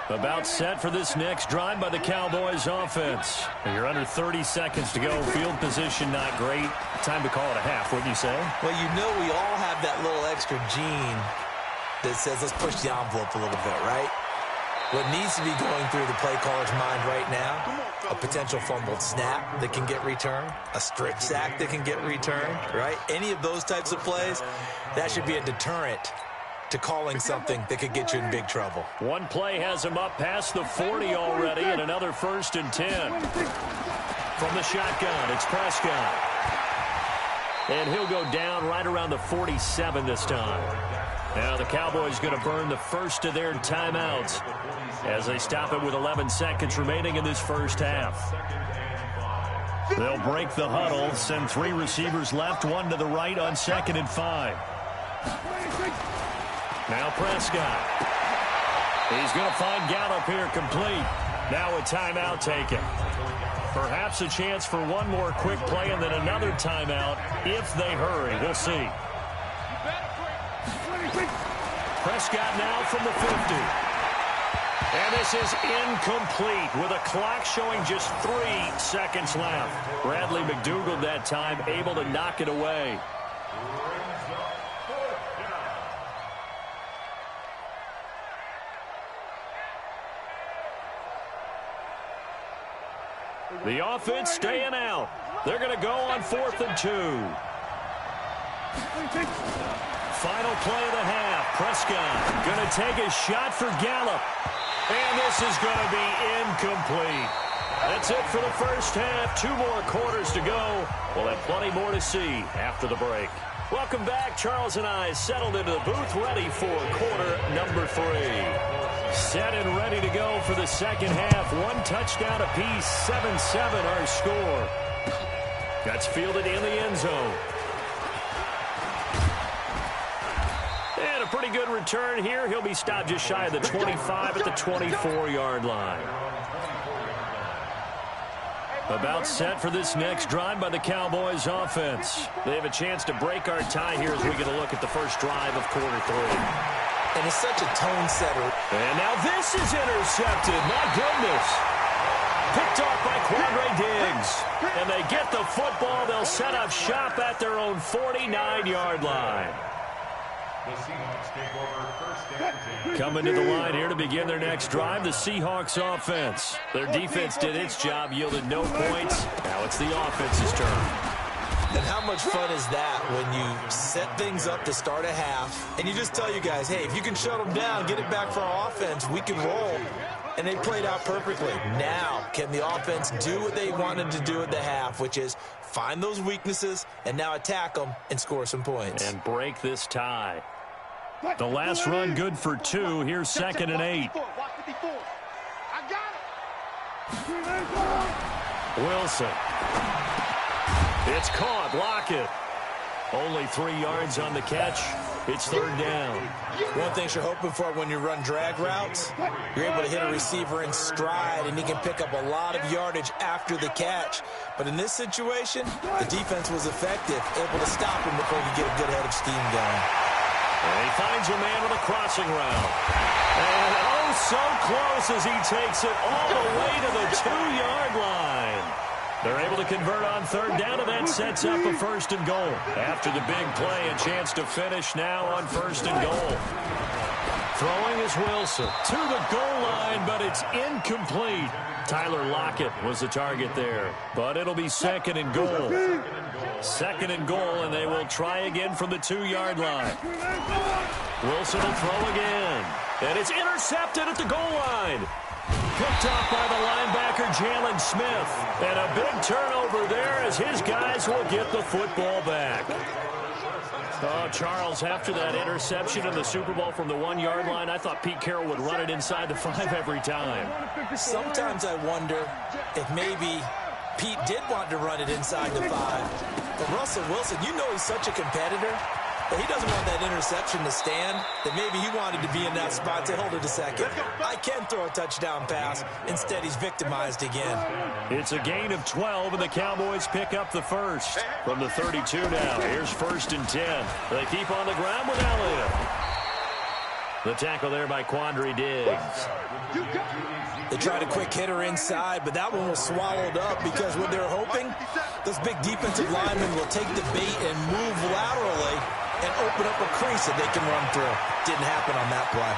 Speaker 2: About set for this next drive by the Cowboys offense. You're under 30 seconds to go. Field position not great. Time to call it a half, wouldn't you say?
Speaker 3: Well, you know we all have that little extra gene that says let's push the envelope a little bit, right? What needs to be going through the play caller's mind right now, a potential fumbled snap that can get returned, a strip sack that can get returned, right? Any of those types of plays, that should be a deterrent to calling something that could get you in big trouble.
Speaker 2: One play has him up past the 40 already, and another 1st and 10. From the shotgun, it's Prescott. And he'll go down right around the 47 this time. Now the Cowboys going to burn the first of their timeouts as they stop it with 11 seconds remaining in this 1st half. They'll break the huddle, send 3 receivers left, 1 to the right on 2nd and 5. Now Prescott. He's going to find Gallup here complete. Now a timeout taken. Perhaps a chance for one more quick play and then another timeout if they hurry. We'll see. Prescott now from the 50. And this is incomplete with a clock showing just 3 seconds left. Bradley McDougald that time able to knock it away. The offense staying out. They're going to go on 4th and 2. Final play of the half. Prescott going to take a shot for Gallup. And this is going to be incomplete. That's it for the 1st half. 2 more quarters to go. We'll have plenty more to see after the break. Welcome back. Charles and I settled into the booth, ready for quarter number 3. Set and ready to go for the second half. 1 touchdown apiece, 7-7 our score. That's fielded in the end zone. And a pretty good return here. He'll be stopped just shy of the 25 at the 24-yard line. About set for this next drive by the Cowboys offense. They have a chance to break our tie here as we get a look at the first drive of quarter 3.
Speaker 3: And it's such a tone setter.
Speaker 2: And now this is intercepted. My goodness. Picked off by Quandre Diggs. And they get the football. They'll set up shop at their own 49-yard line.
Speaker 4: The Seahawks take over first and 10.
Speaker 2: Coming to the line here to begin their next drive, the Seahawks offense. Their defense did its job, yielded no points. Now it's the offense's turn.
Speaker 3: And how much fun is that when you set things up to start a half, and you just tell you guys, hey, if you can shut them down, get it back for our offense, we can roll. And they played out perfectly. Now, can the offense do what they wanted to do at the half, which is find those weaknesses and now attack them and score some points.
Speaker 2: And break this tie. The last run good for 2. Here's 2nd and 8.
Speaker 1: I got it.
Speaker 2: Wilson. It's caught. Lockett. Only 3 yards on the catch. It's 3rd down.
Speaker 3: One thing you're hoping for when you run drag routes, you're able to hit a receiver in stride, and he can pick up a lot of yardage after the catch. But in this situation, the defense was effective, able to stop him before he get a good head of steam going.
Speaker 2: And he finds a man with a crossing route. And oh, so close as he takes it all the way to the 2-yard line. They're able to convert on 3rd down, and that sets up a 1st and goal. After the big play, a chance to finish now on 1st and goal. Throwing is Wilson to the goal line, but it's incomplete. Tyler Lockett was the target there, but it'll be 2nd and goal. 2nd and goal, and they will try again from the 2-yard line. Wilson will throw again, and it's intercepted at the goal line. Picked off by the linebacker, Jalen Smith. And a big turnover there as his guys will get the football back. Oh, Charles, after that interception in the Super Bowl from the 1-yard line, I thought Pete Carroll would run it inside the 5 every time.
Speaker 3: Sometimes I wonder if maybe Pete did want to run it inside the 5. But Russell Wilson, you know he's such a competitor. But he doesn't want that interception to stand, that maybe he wanted to be in that spot to hold it a second. I can throw a touchdown pass. Instead, he's victimized again.
Speaker 2: It's a gain of 12, and the Cowboys pick up the 1st. From the 32 now, here's 1st and 10. They keep on the ground with Elliott. The tackle there by Quandre Diggs.
Speaker 3: They tried a quick hitter inside, but that one was swallowed up because what they're hoping, those big defensive linemen will take the bait and move laterally and open up a crease that they can run through. Didn't happen on that play.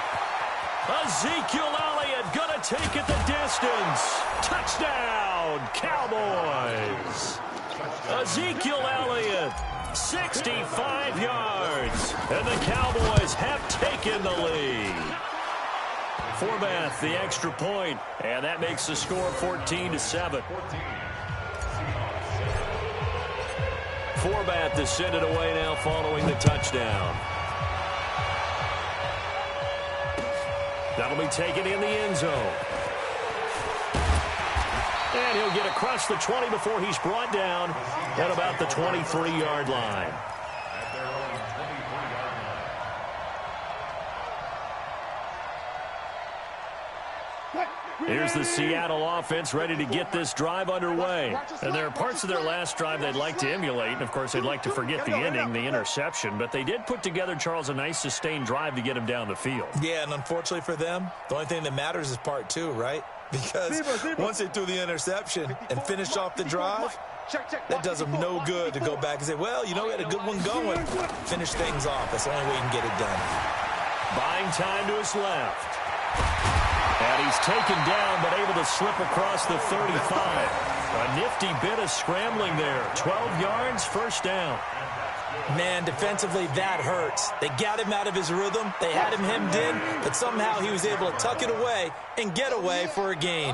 Speaker 2: Ezekiel Elliott gonna take it the distance. Touchdown, Cowboys. Ezekiel Elliott, 65 yards. And the Cowboys have taken the lead. Forbath, the extra point, and that makes the score 14-7. Forbath to send it away now following the touchdown. That'll be taken in the end zone. And he'll get across the 20 before he's brought down at about the 23-yard line. Here's the Seattle offense ready to get this drive underway. And there are parts of their last drive they'd like to emulate. And, of course, they'd like to forget the ending, the interception. But they did put together, Charles, a nice sustained drive to get him down the field.
Speaker 3: Yeah, and unfortunately for them, the only thing that matters is part 2, right? Because once they threw the interception and finished off the drive, that does them no good to go back and say, well, you know, we had a good one going. Finish things off. That's the only way you can get it done.
Speaker 2: Buying time to his left. And he's taken down, but able to slip across the 35. A nifty bit of scrambling there. 12 yards, 1st down.
Speaker 3: Man, defensively, that hurts. They got him out of his rhythm. They had him hemmed in, but somehow he was able to tuck it away and get away for a gain.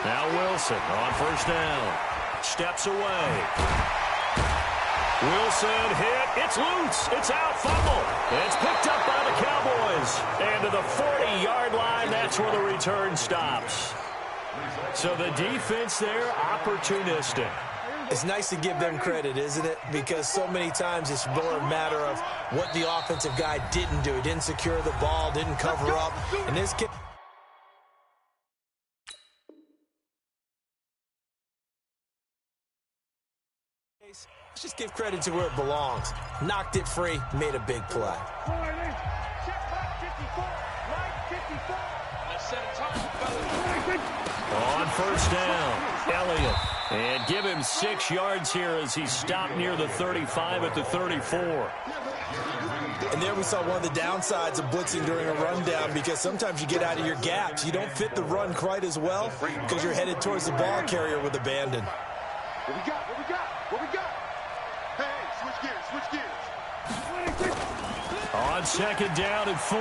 Speaker 2: Now Wilson on 1st down. Steps away. Wilson hit. It's loose. It's out. Fumble. It's picked up by the Cowboys. And to the 40-yard line, that's where the return stops. So the defense there, opportunistic.
Speaker 3: It's nice to give them credit, isn't it? Because so many times it's more a matter of what the offensive guy didn't do. He didn't secure the ball, didn't cover up. And this kid... Let's just give credit to where it belongs. Knocked it free, made a big play.
Speaker 2: On first down, Elliott. And give him 6 yards here as he stopped near the 35 at the 34.
Speaker 3: And there we saw one of the downsides of blitzing during a rundown, because sometimes you get out of your gaps. You don't fit the run quite as well because you're headed towards the ball carrier with abandon.
Speaker 1: What we got? What we got? What we got? Hey, switch gears, switch gears.
Speaker 2: On second down and 4.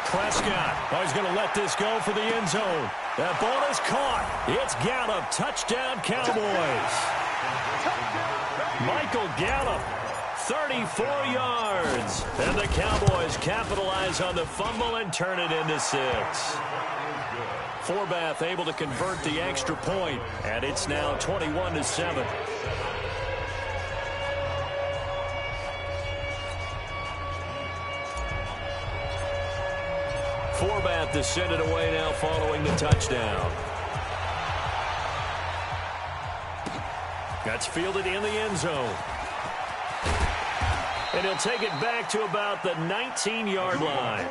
Speaker 2: Prescott. Oh, he's going to let this go for the end zone. That ball is caught. It's Gallup. Touchdown, Cowboys. Michael Gallup, 34 yards. And the Cowboys capitalize on the fumble and turn it into 6. Forbath able to convert the extra point, and it's now 21-7. Forbath to send it away now following the touchdown. That's fielded in the end zone. And he'll take it back to about the 19-yard line.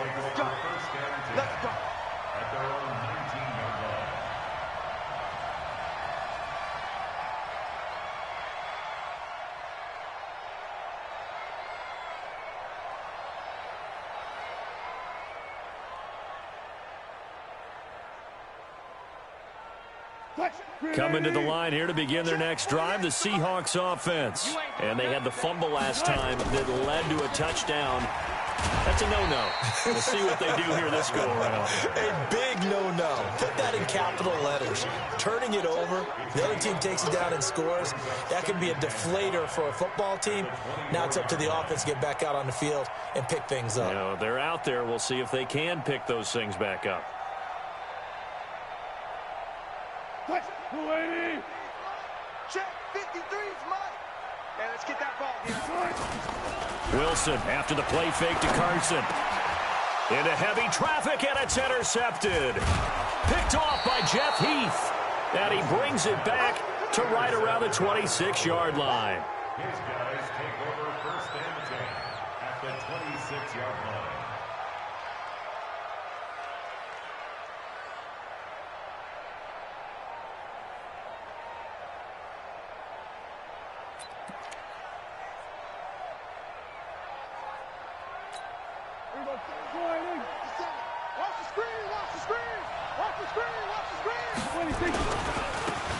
Speaker 1: Let's go.
Speaker 4: At their own 19-yard line.
Speaker 2: Coming to the line here to begin their next drive, the Seahawks offense. And they had the fumble last time that led to a touchdown. That's a no-no. We'll see what they do here this go-around.
Speaker 3: A big no-no. Put that in capital letters. Turning it over, the other team takes it down and scores. That can be a deflator for a football team. Now it's up to the offense to get back out on the field and pick things up.
Speaker 2: You know, they're out there. We'll see if they can pick those things back up.
Speaker 1: Check 53's Mike. And let's get that ball here.
Speaker 2: Wilson after the play fake to Carson. Into heavy traffic, and it's intercepted. Picked off by Jeff Heath. And he brings it back to right around the 26-yard line.
Speaker 4: His guys take over first and 10 at the 26-yard line.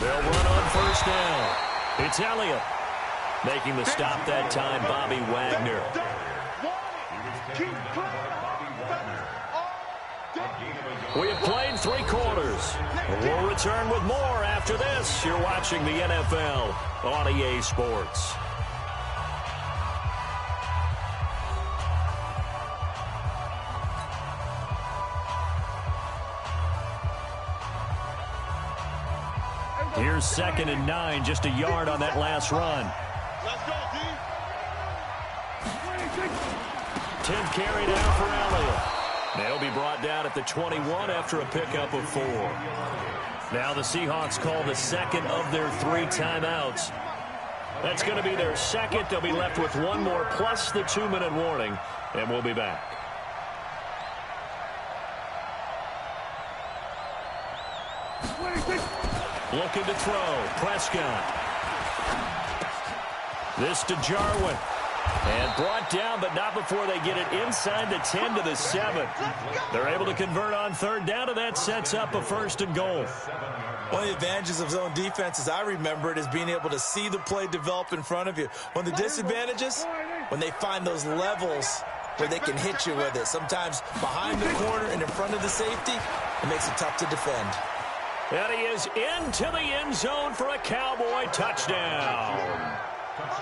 Speaker 2: They'll run on first down. It's Elliott. Making the stop that time, Bobby Wagner. We have played 3 quarters. We'll return with more after this. You're watching the NFL on EA Sports. Here's 2nd and 9, just a yard on that last run.
Speaker 1: Let's go, D.
Speaker 2: 10th carry down for Elliott. They'll be brought down at the 21 after a pickup of 4. Now the Seahawks call the second of their 3 timeouts. That's going to be their second. They'll be left with 1 more plus the 2-minute warning, and we'll be back. Looking to throw. Prescott. This to Jarwin. And brought down, but not before they get it inside the 10 to the 7. They're able to convert on 3rd down, and that sets up a 1st and goal.
Speaker 3: One of the advantages of zone defense, as I remember it, is being able to see the play develop in front of you. One of the disadvantages, when they find those levels where they can hit you with it. Sometimes behind the corner and in front of the safety, it makes it tough to defend.
Speaker 2: And he is into the end zone for a Cowboy touchdown.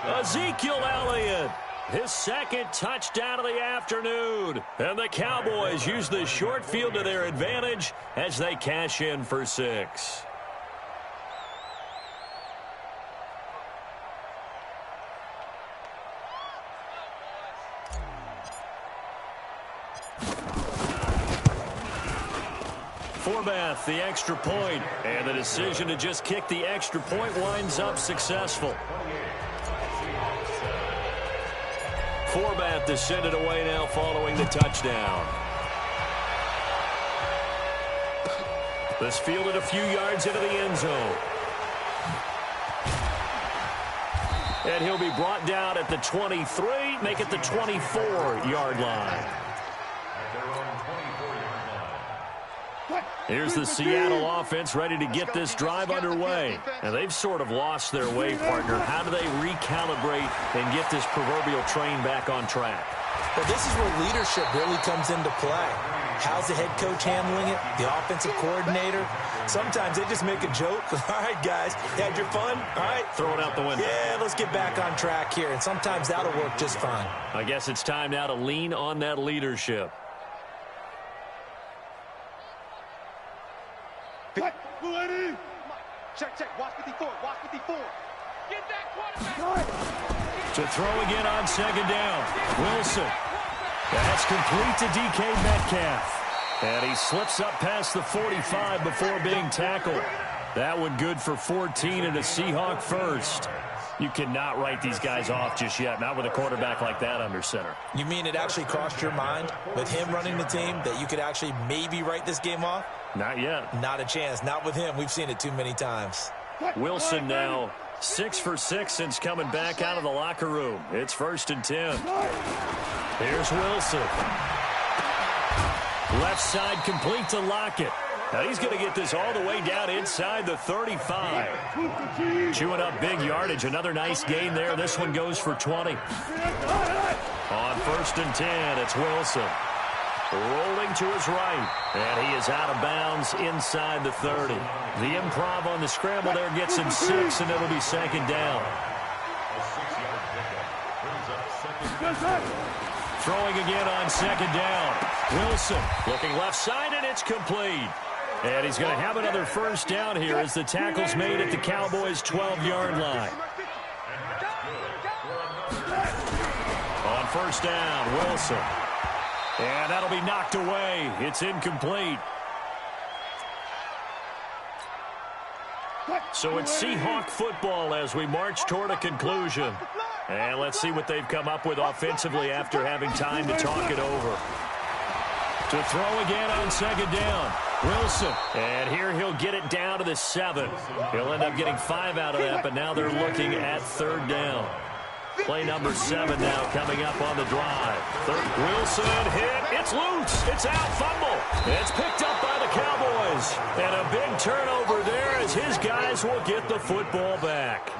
Speaker 2: Ezekiel Elliott, his second touchdown of the afternoon. And the Cowboys use the short field to their advantage as they cash in for 6. Forbath, the extra point, and the decision to just kick the extra point winds up successful. Forbath descended away now following the touchdown. This fielded a few yards into the end zone. And he'll be brought down at the 23, make it the 24-yard line. Here's the Seattle offense ready to get this drive underway. And they've sort of lost their way, partner. How do they recalibrate and get this proverbial train back on track?
Speaker 3: Well, this is where leadership really comes into play. How's the head coach handling it? The offensive coordinator? Sometimes they just make a joke. All right, guys, you had your fun? All right.
Speaker 2: Throw it out the window.
Speaker 3: Yeah, let's get back on track here. And sometimes that'll work just fine.
Speaker 2: I guess it's time now to lean on that leadership.
Speaker 1: Check. Watch 54. Watch 54.
Speaker 6: Get that quarterback.
Speaker 2: To throw again on second down. Wilson. That's complete to DK Metcalf. And he slips up past the 45 before being tackled. That one good for 14 and a Seahawk first. You cannot write these guys off just yet, not with a quarterback like that under center.
Speaker 3: You mean it actually crossed your mind with him running the team that you could actually maybe write this game off?
Speaker 2: Not yet.
Speaker 3: Not a chance. Not with him. We've seen it too many times.
Speaker 2: Wilson now 6 for 6 since coming back out of the locker room. It's 1st and 10. Here's Wilson. Left side complete to Lockett. Now he's going to get this all the way down inside the 35. Chewing up big yardage. Another nice gain there. This one goes for 20. On 1st and 10, it's Wilson. Rolling to his right. And he is out of bounds inside the 30. The improv on the scramble there gets him 6, and it'll be 2nd down. Throwing again on 2nd down. Wilson looking left side, and it's complete. And he's going to have another 1st down here as the tackle's made at the Cowboys' 12-yard line. On 1st down, Wilson. And that'll be knocked away. It's incomplete. So it's Seahawk football as we march toward a conclusion. And let's see what they've come up with offensively after having time to talk it over. To throw again on 2nd down. Wilson. And here he'll get it down to the 7. He'll end up getting 5 out of that, but now they're looking at 3rd down. Play number 7 now coming up on the drive. Wilson hit. It's loose. It's out. Fumble. It's picked up by the Cowboys. And a big turnover there as his guys will get the football back.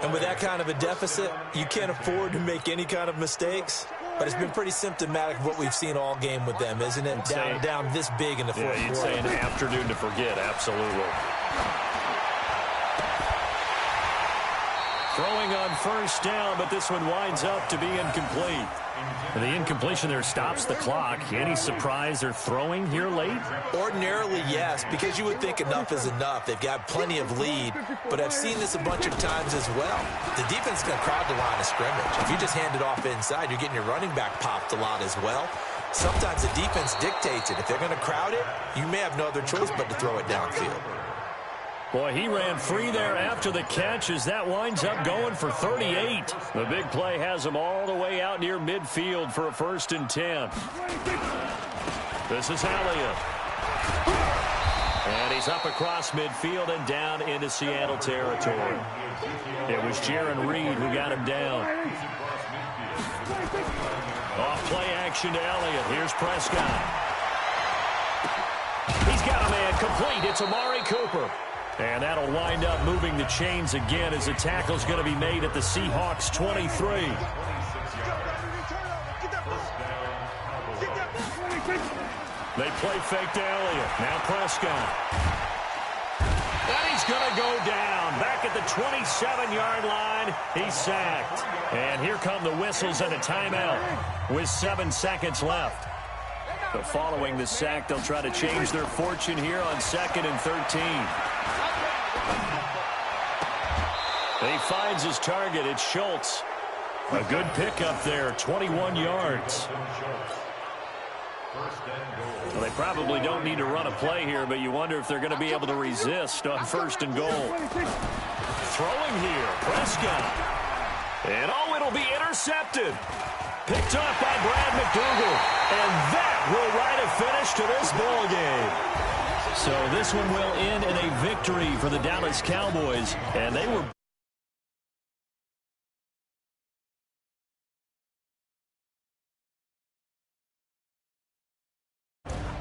Speaker 3: And with that kind of a deficit, you can't afford to make any kind of mistakes. But it's been pretty symptomatic of what we've seen all game with them, isn't it? Down this big in the fourth quarter.
Speaker 2: Yeah, you'd say an afternoon to forget. Absolutely. Throwing on 1st down, but this one winds up to be incomplete. And the incompletion there stops the clock. Any surprise they're throwing here late?
Speaker 3: Ordinarily, yes, because you would think enough is enough. They've got plenty of lead, but I've seen this a bunch of times as well. The defense is going to crowd the line of scrimmage. If you just hand it off inside, you're getting your running back popped a lot as well. Sometimes the defense dictates it. If they're going to crowd it, you may have no other choice but to throw it downfield.
Speaker 2: Boy, he ran free there after the catch as that winds up going for 38. The big play has him all the way out near midfield for a 1st and 10. This is Elliott. And he's up across midfield and down into Seattle territory. It was Jaron Reed who got him down. Off play action to Elliott. Here's Prescott. He's got a man complete. It's Amari Cooper. And that'll wind up moving the chains again as the tackle's going to be made at the Seahawks 23. They play fake to Elliott. Now Prescott. And he's He's going to go down. Back at the 27-yard line, he's sacked. And here come the whistles and a timeout with 7 seconds left. But following the sack, they'll try to change their fortune here on 2nd and 13. He finds his target. It's Schultz. A good pickup there, 21 yards. Well, they probably don't need to run a play here, but you wonder if they're going to be able to resist on 1st and goal. Throwing here, Prescott. And oh, it'll be intercepted. Picked up by Brad McDougal. And that will write a finish to this ball game. So this one will end in a victory for the Dallas Cowboys. And they were...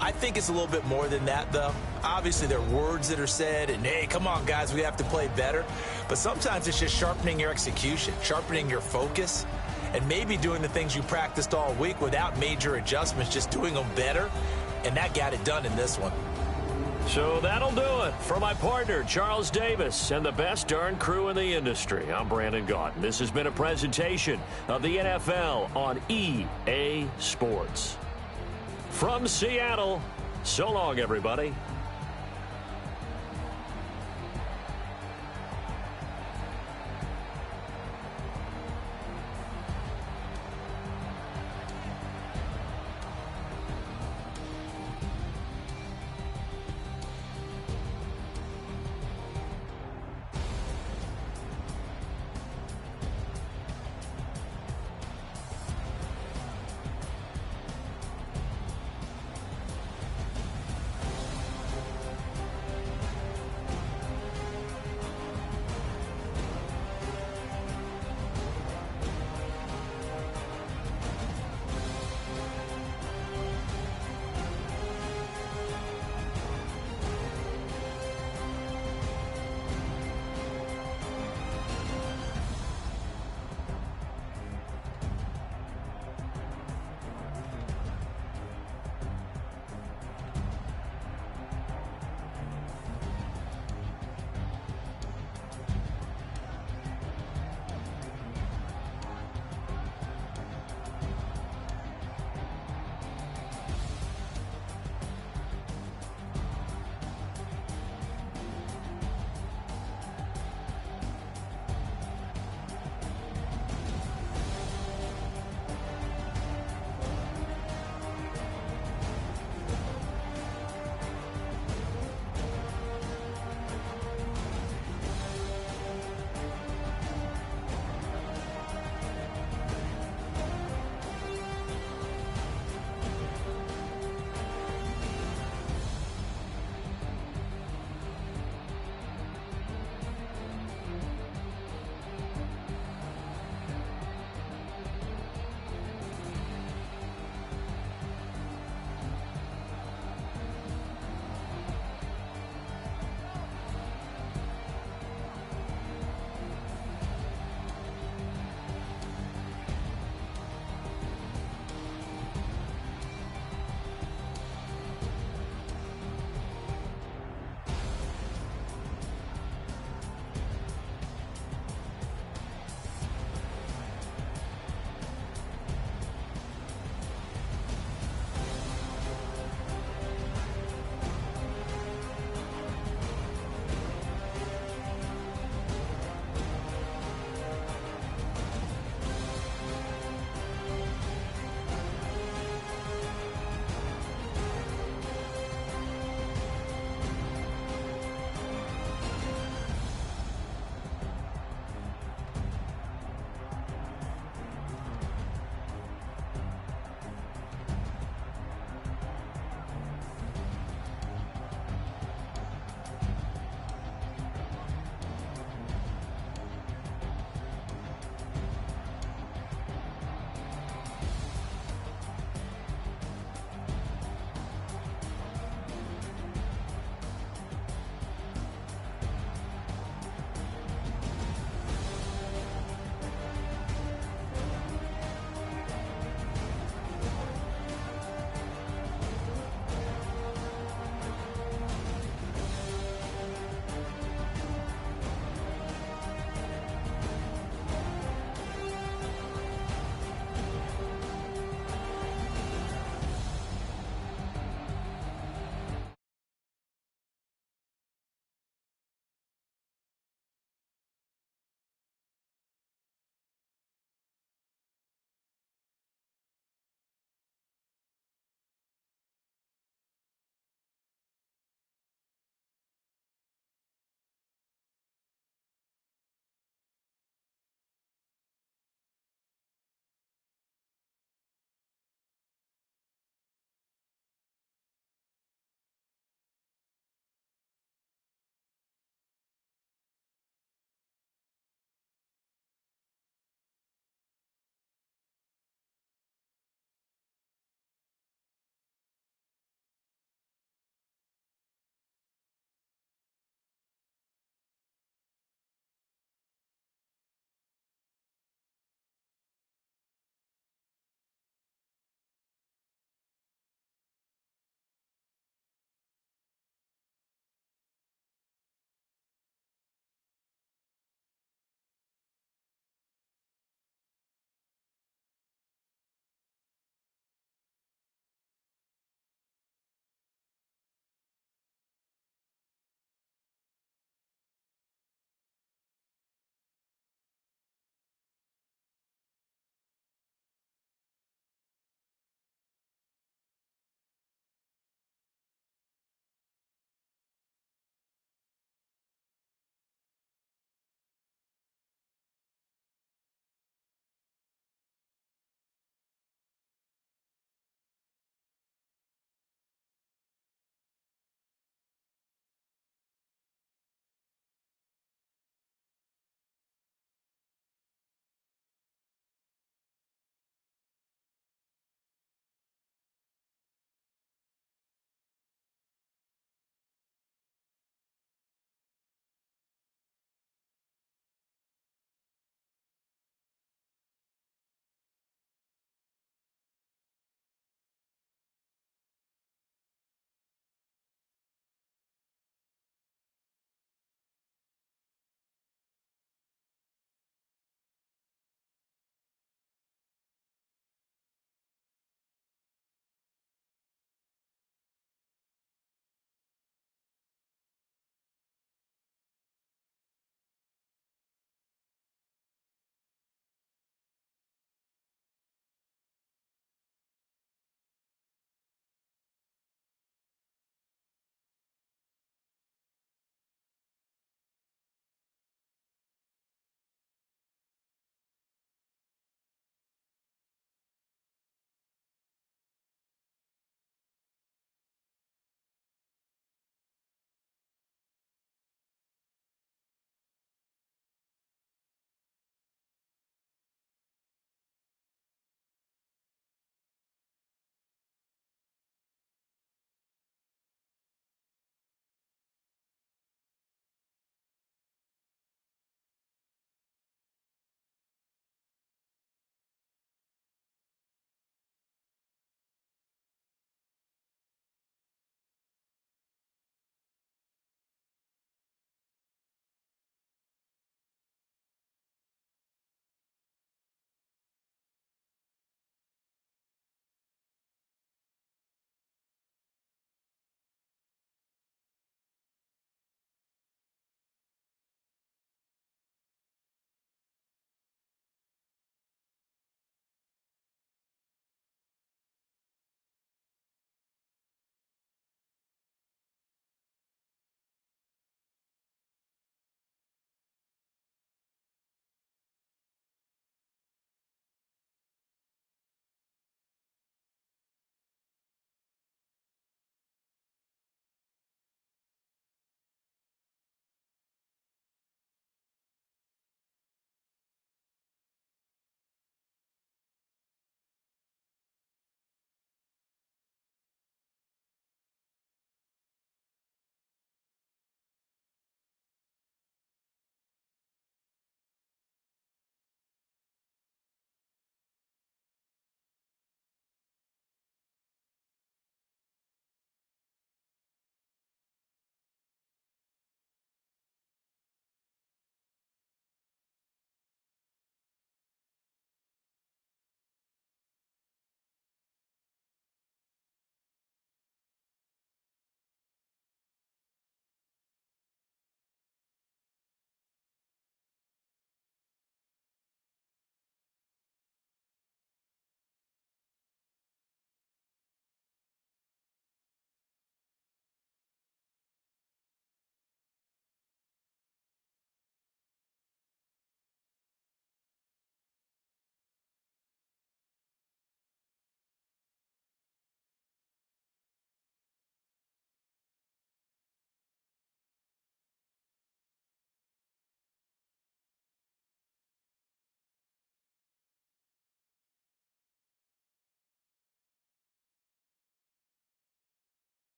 Speaker 3: I think it's a little bit more than that, though. Obviously, there are words that are said, and, hey, come on, guys, we have to play better. But sometimes it's just sharpening your execution, sharpening your focus, and maybe doing the things you practiced all week without major adjustments, just doing them better. And that got it done in this one.
Speaker 2: So that'll do it for my partner, Charles Davis, and the best darn crew in the industry. I'm Brandon Gaudin. This has been a presentation of the NFL on EA Sports. From Seattle, so long, everybody.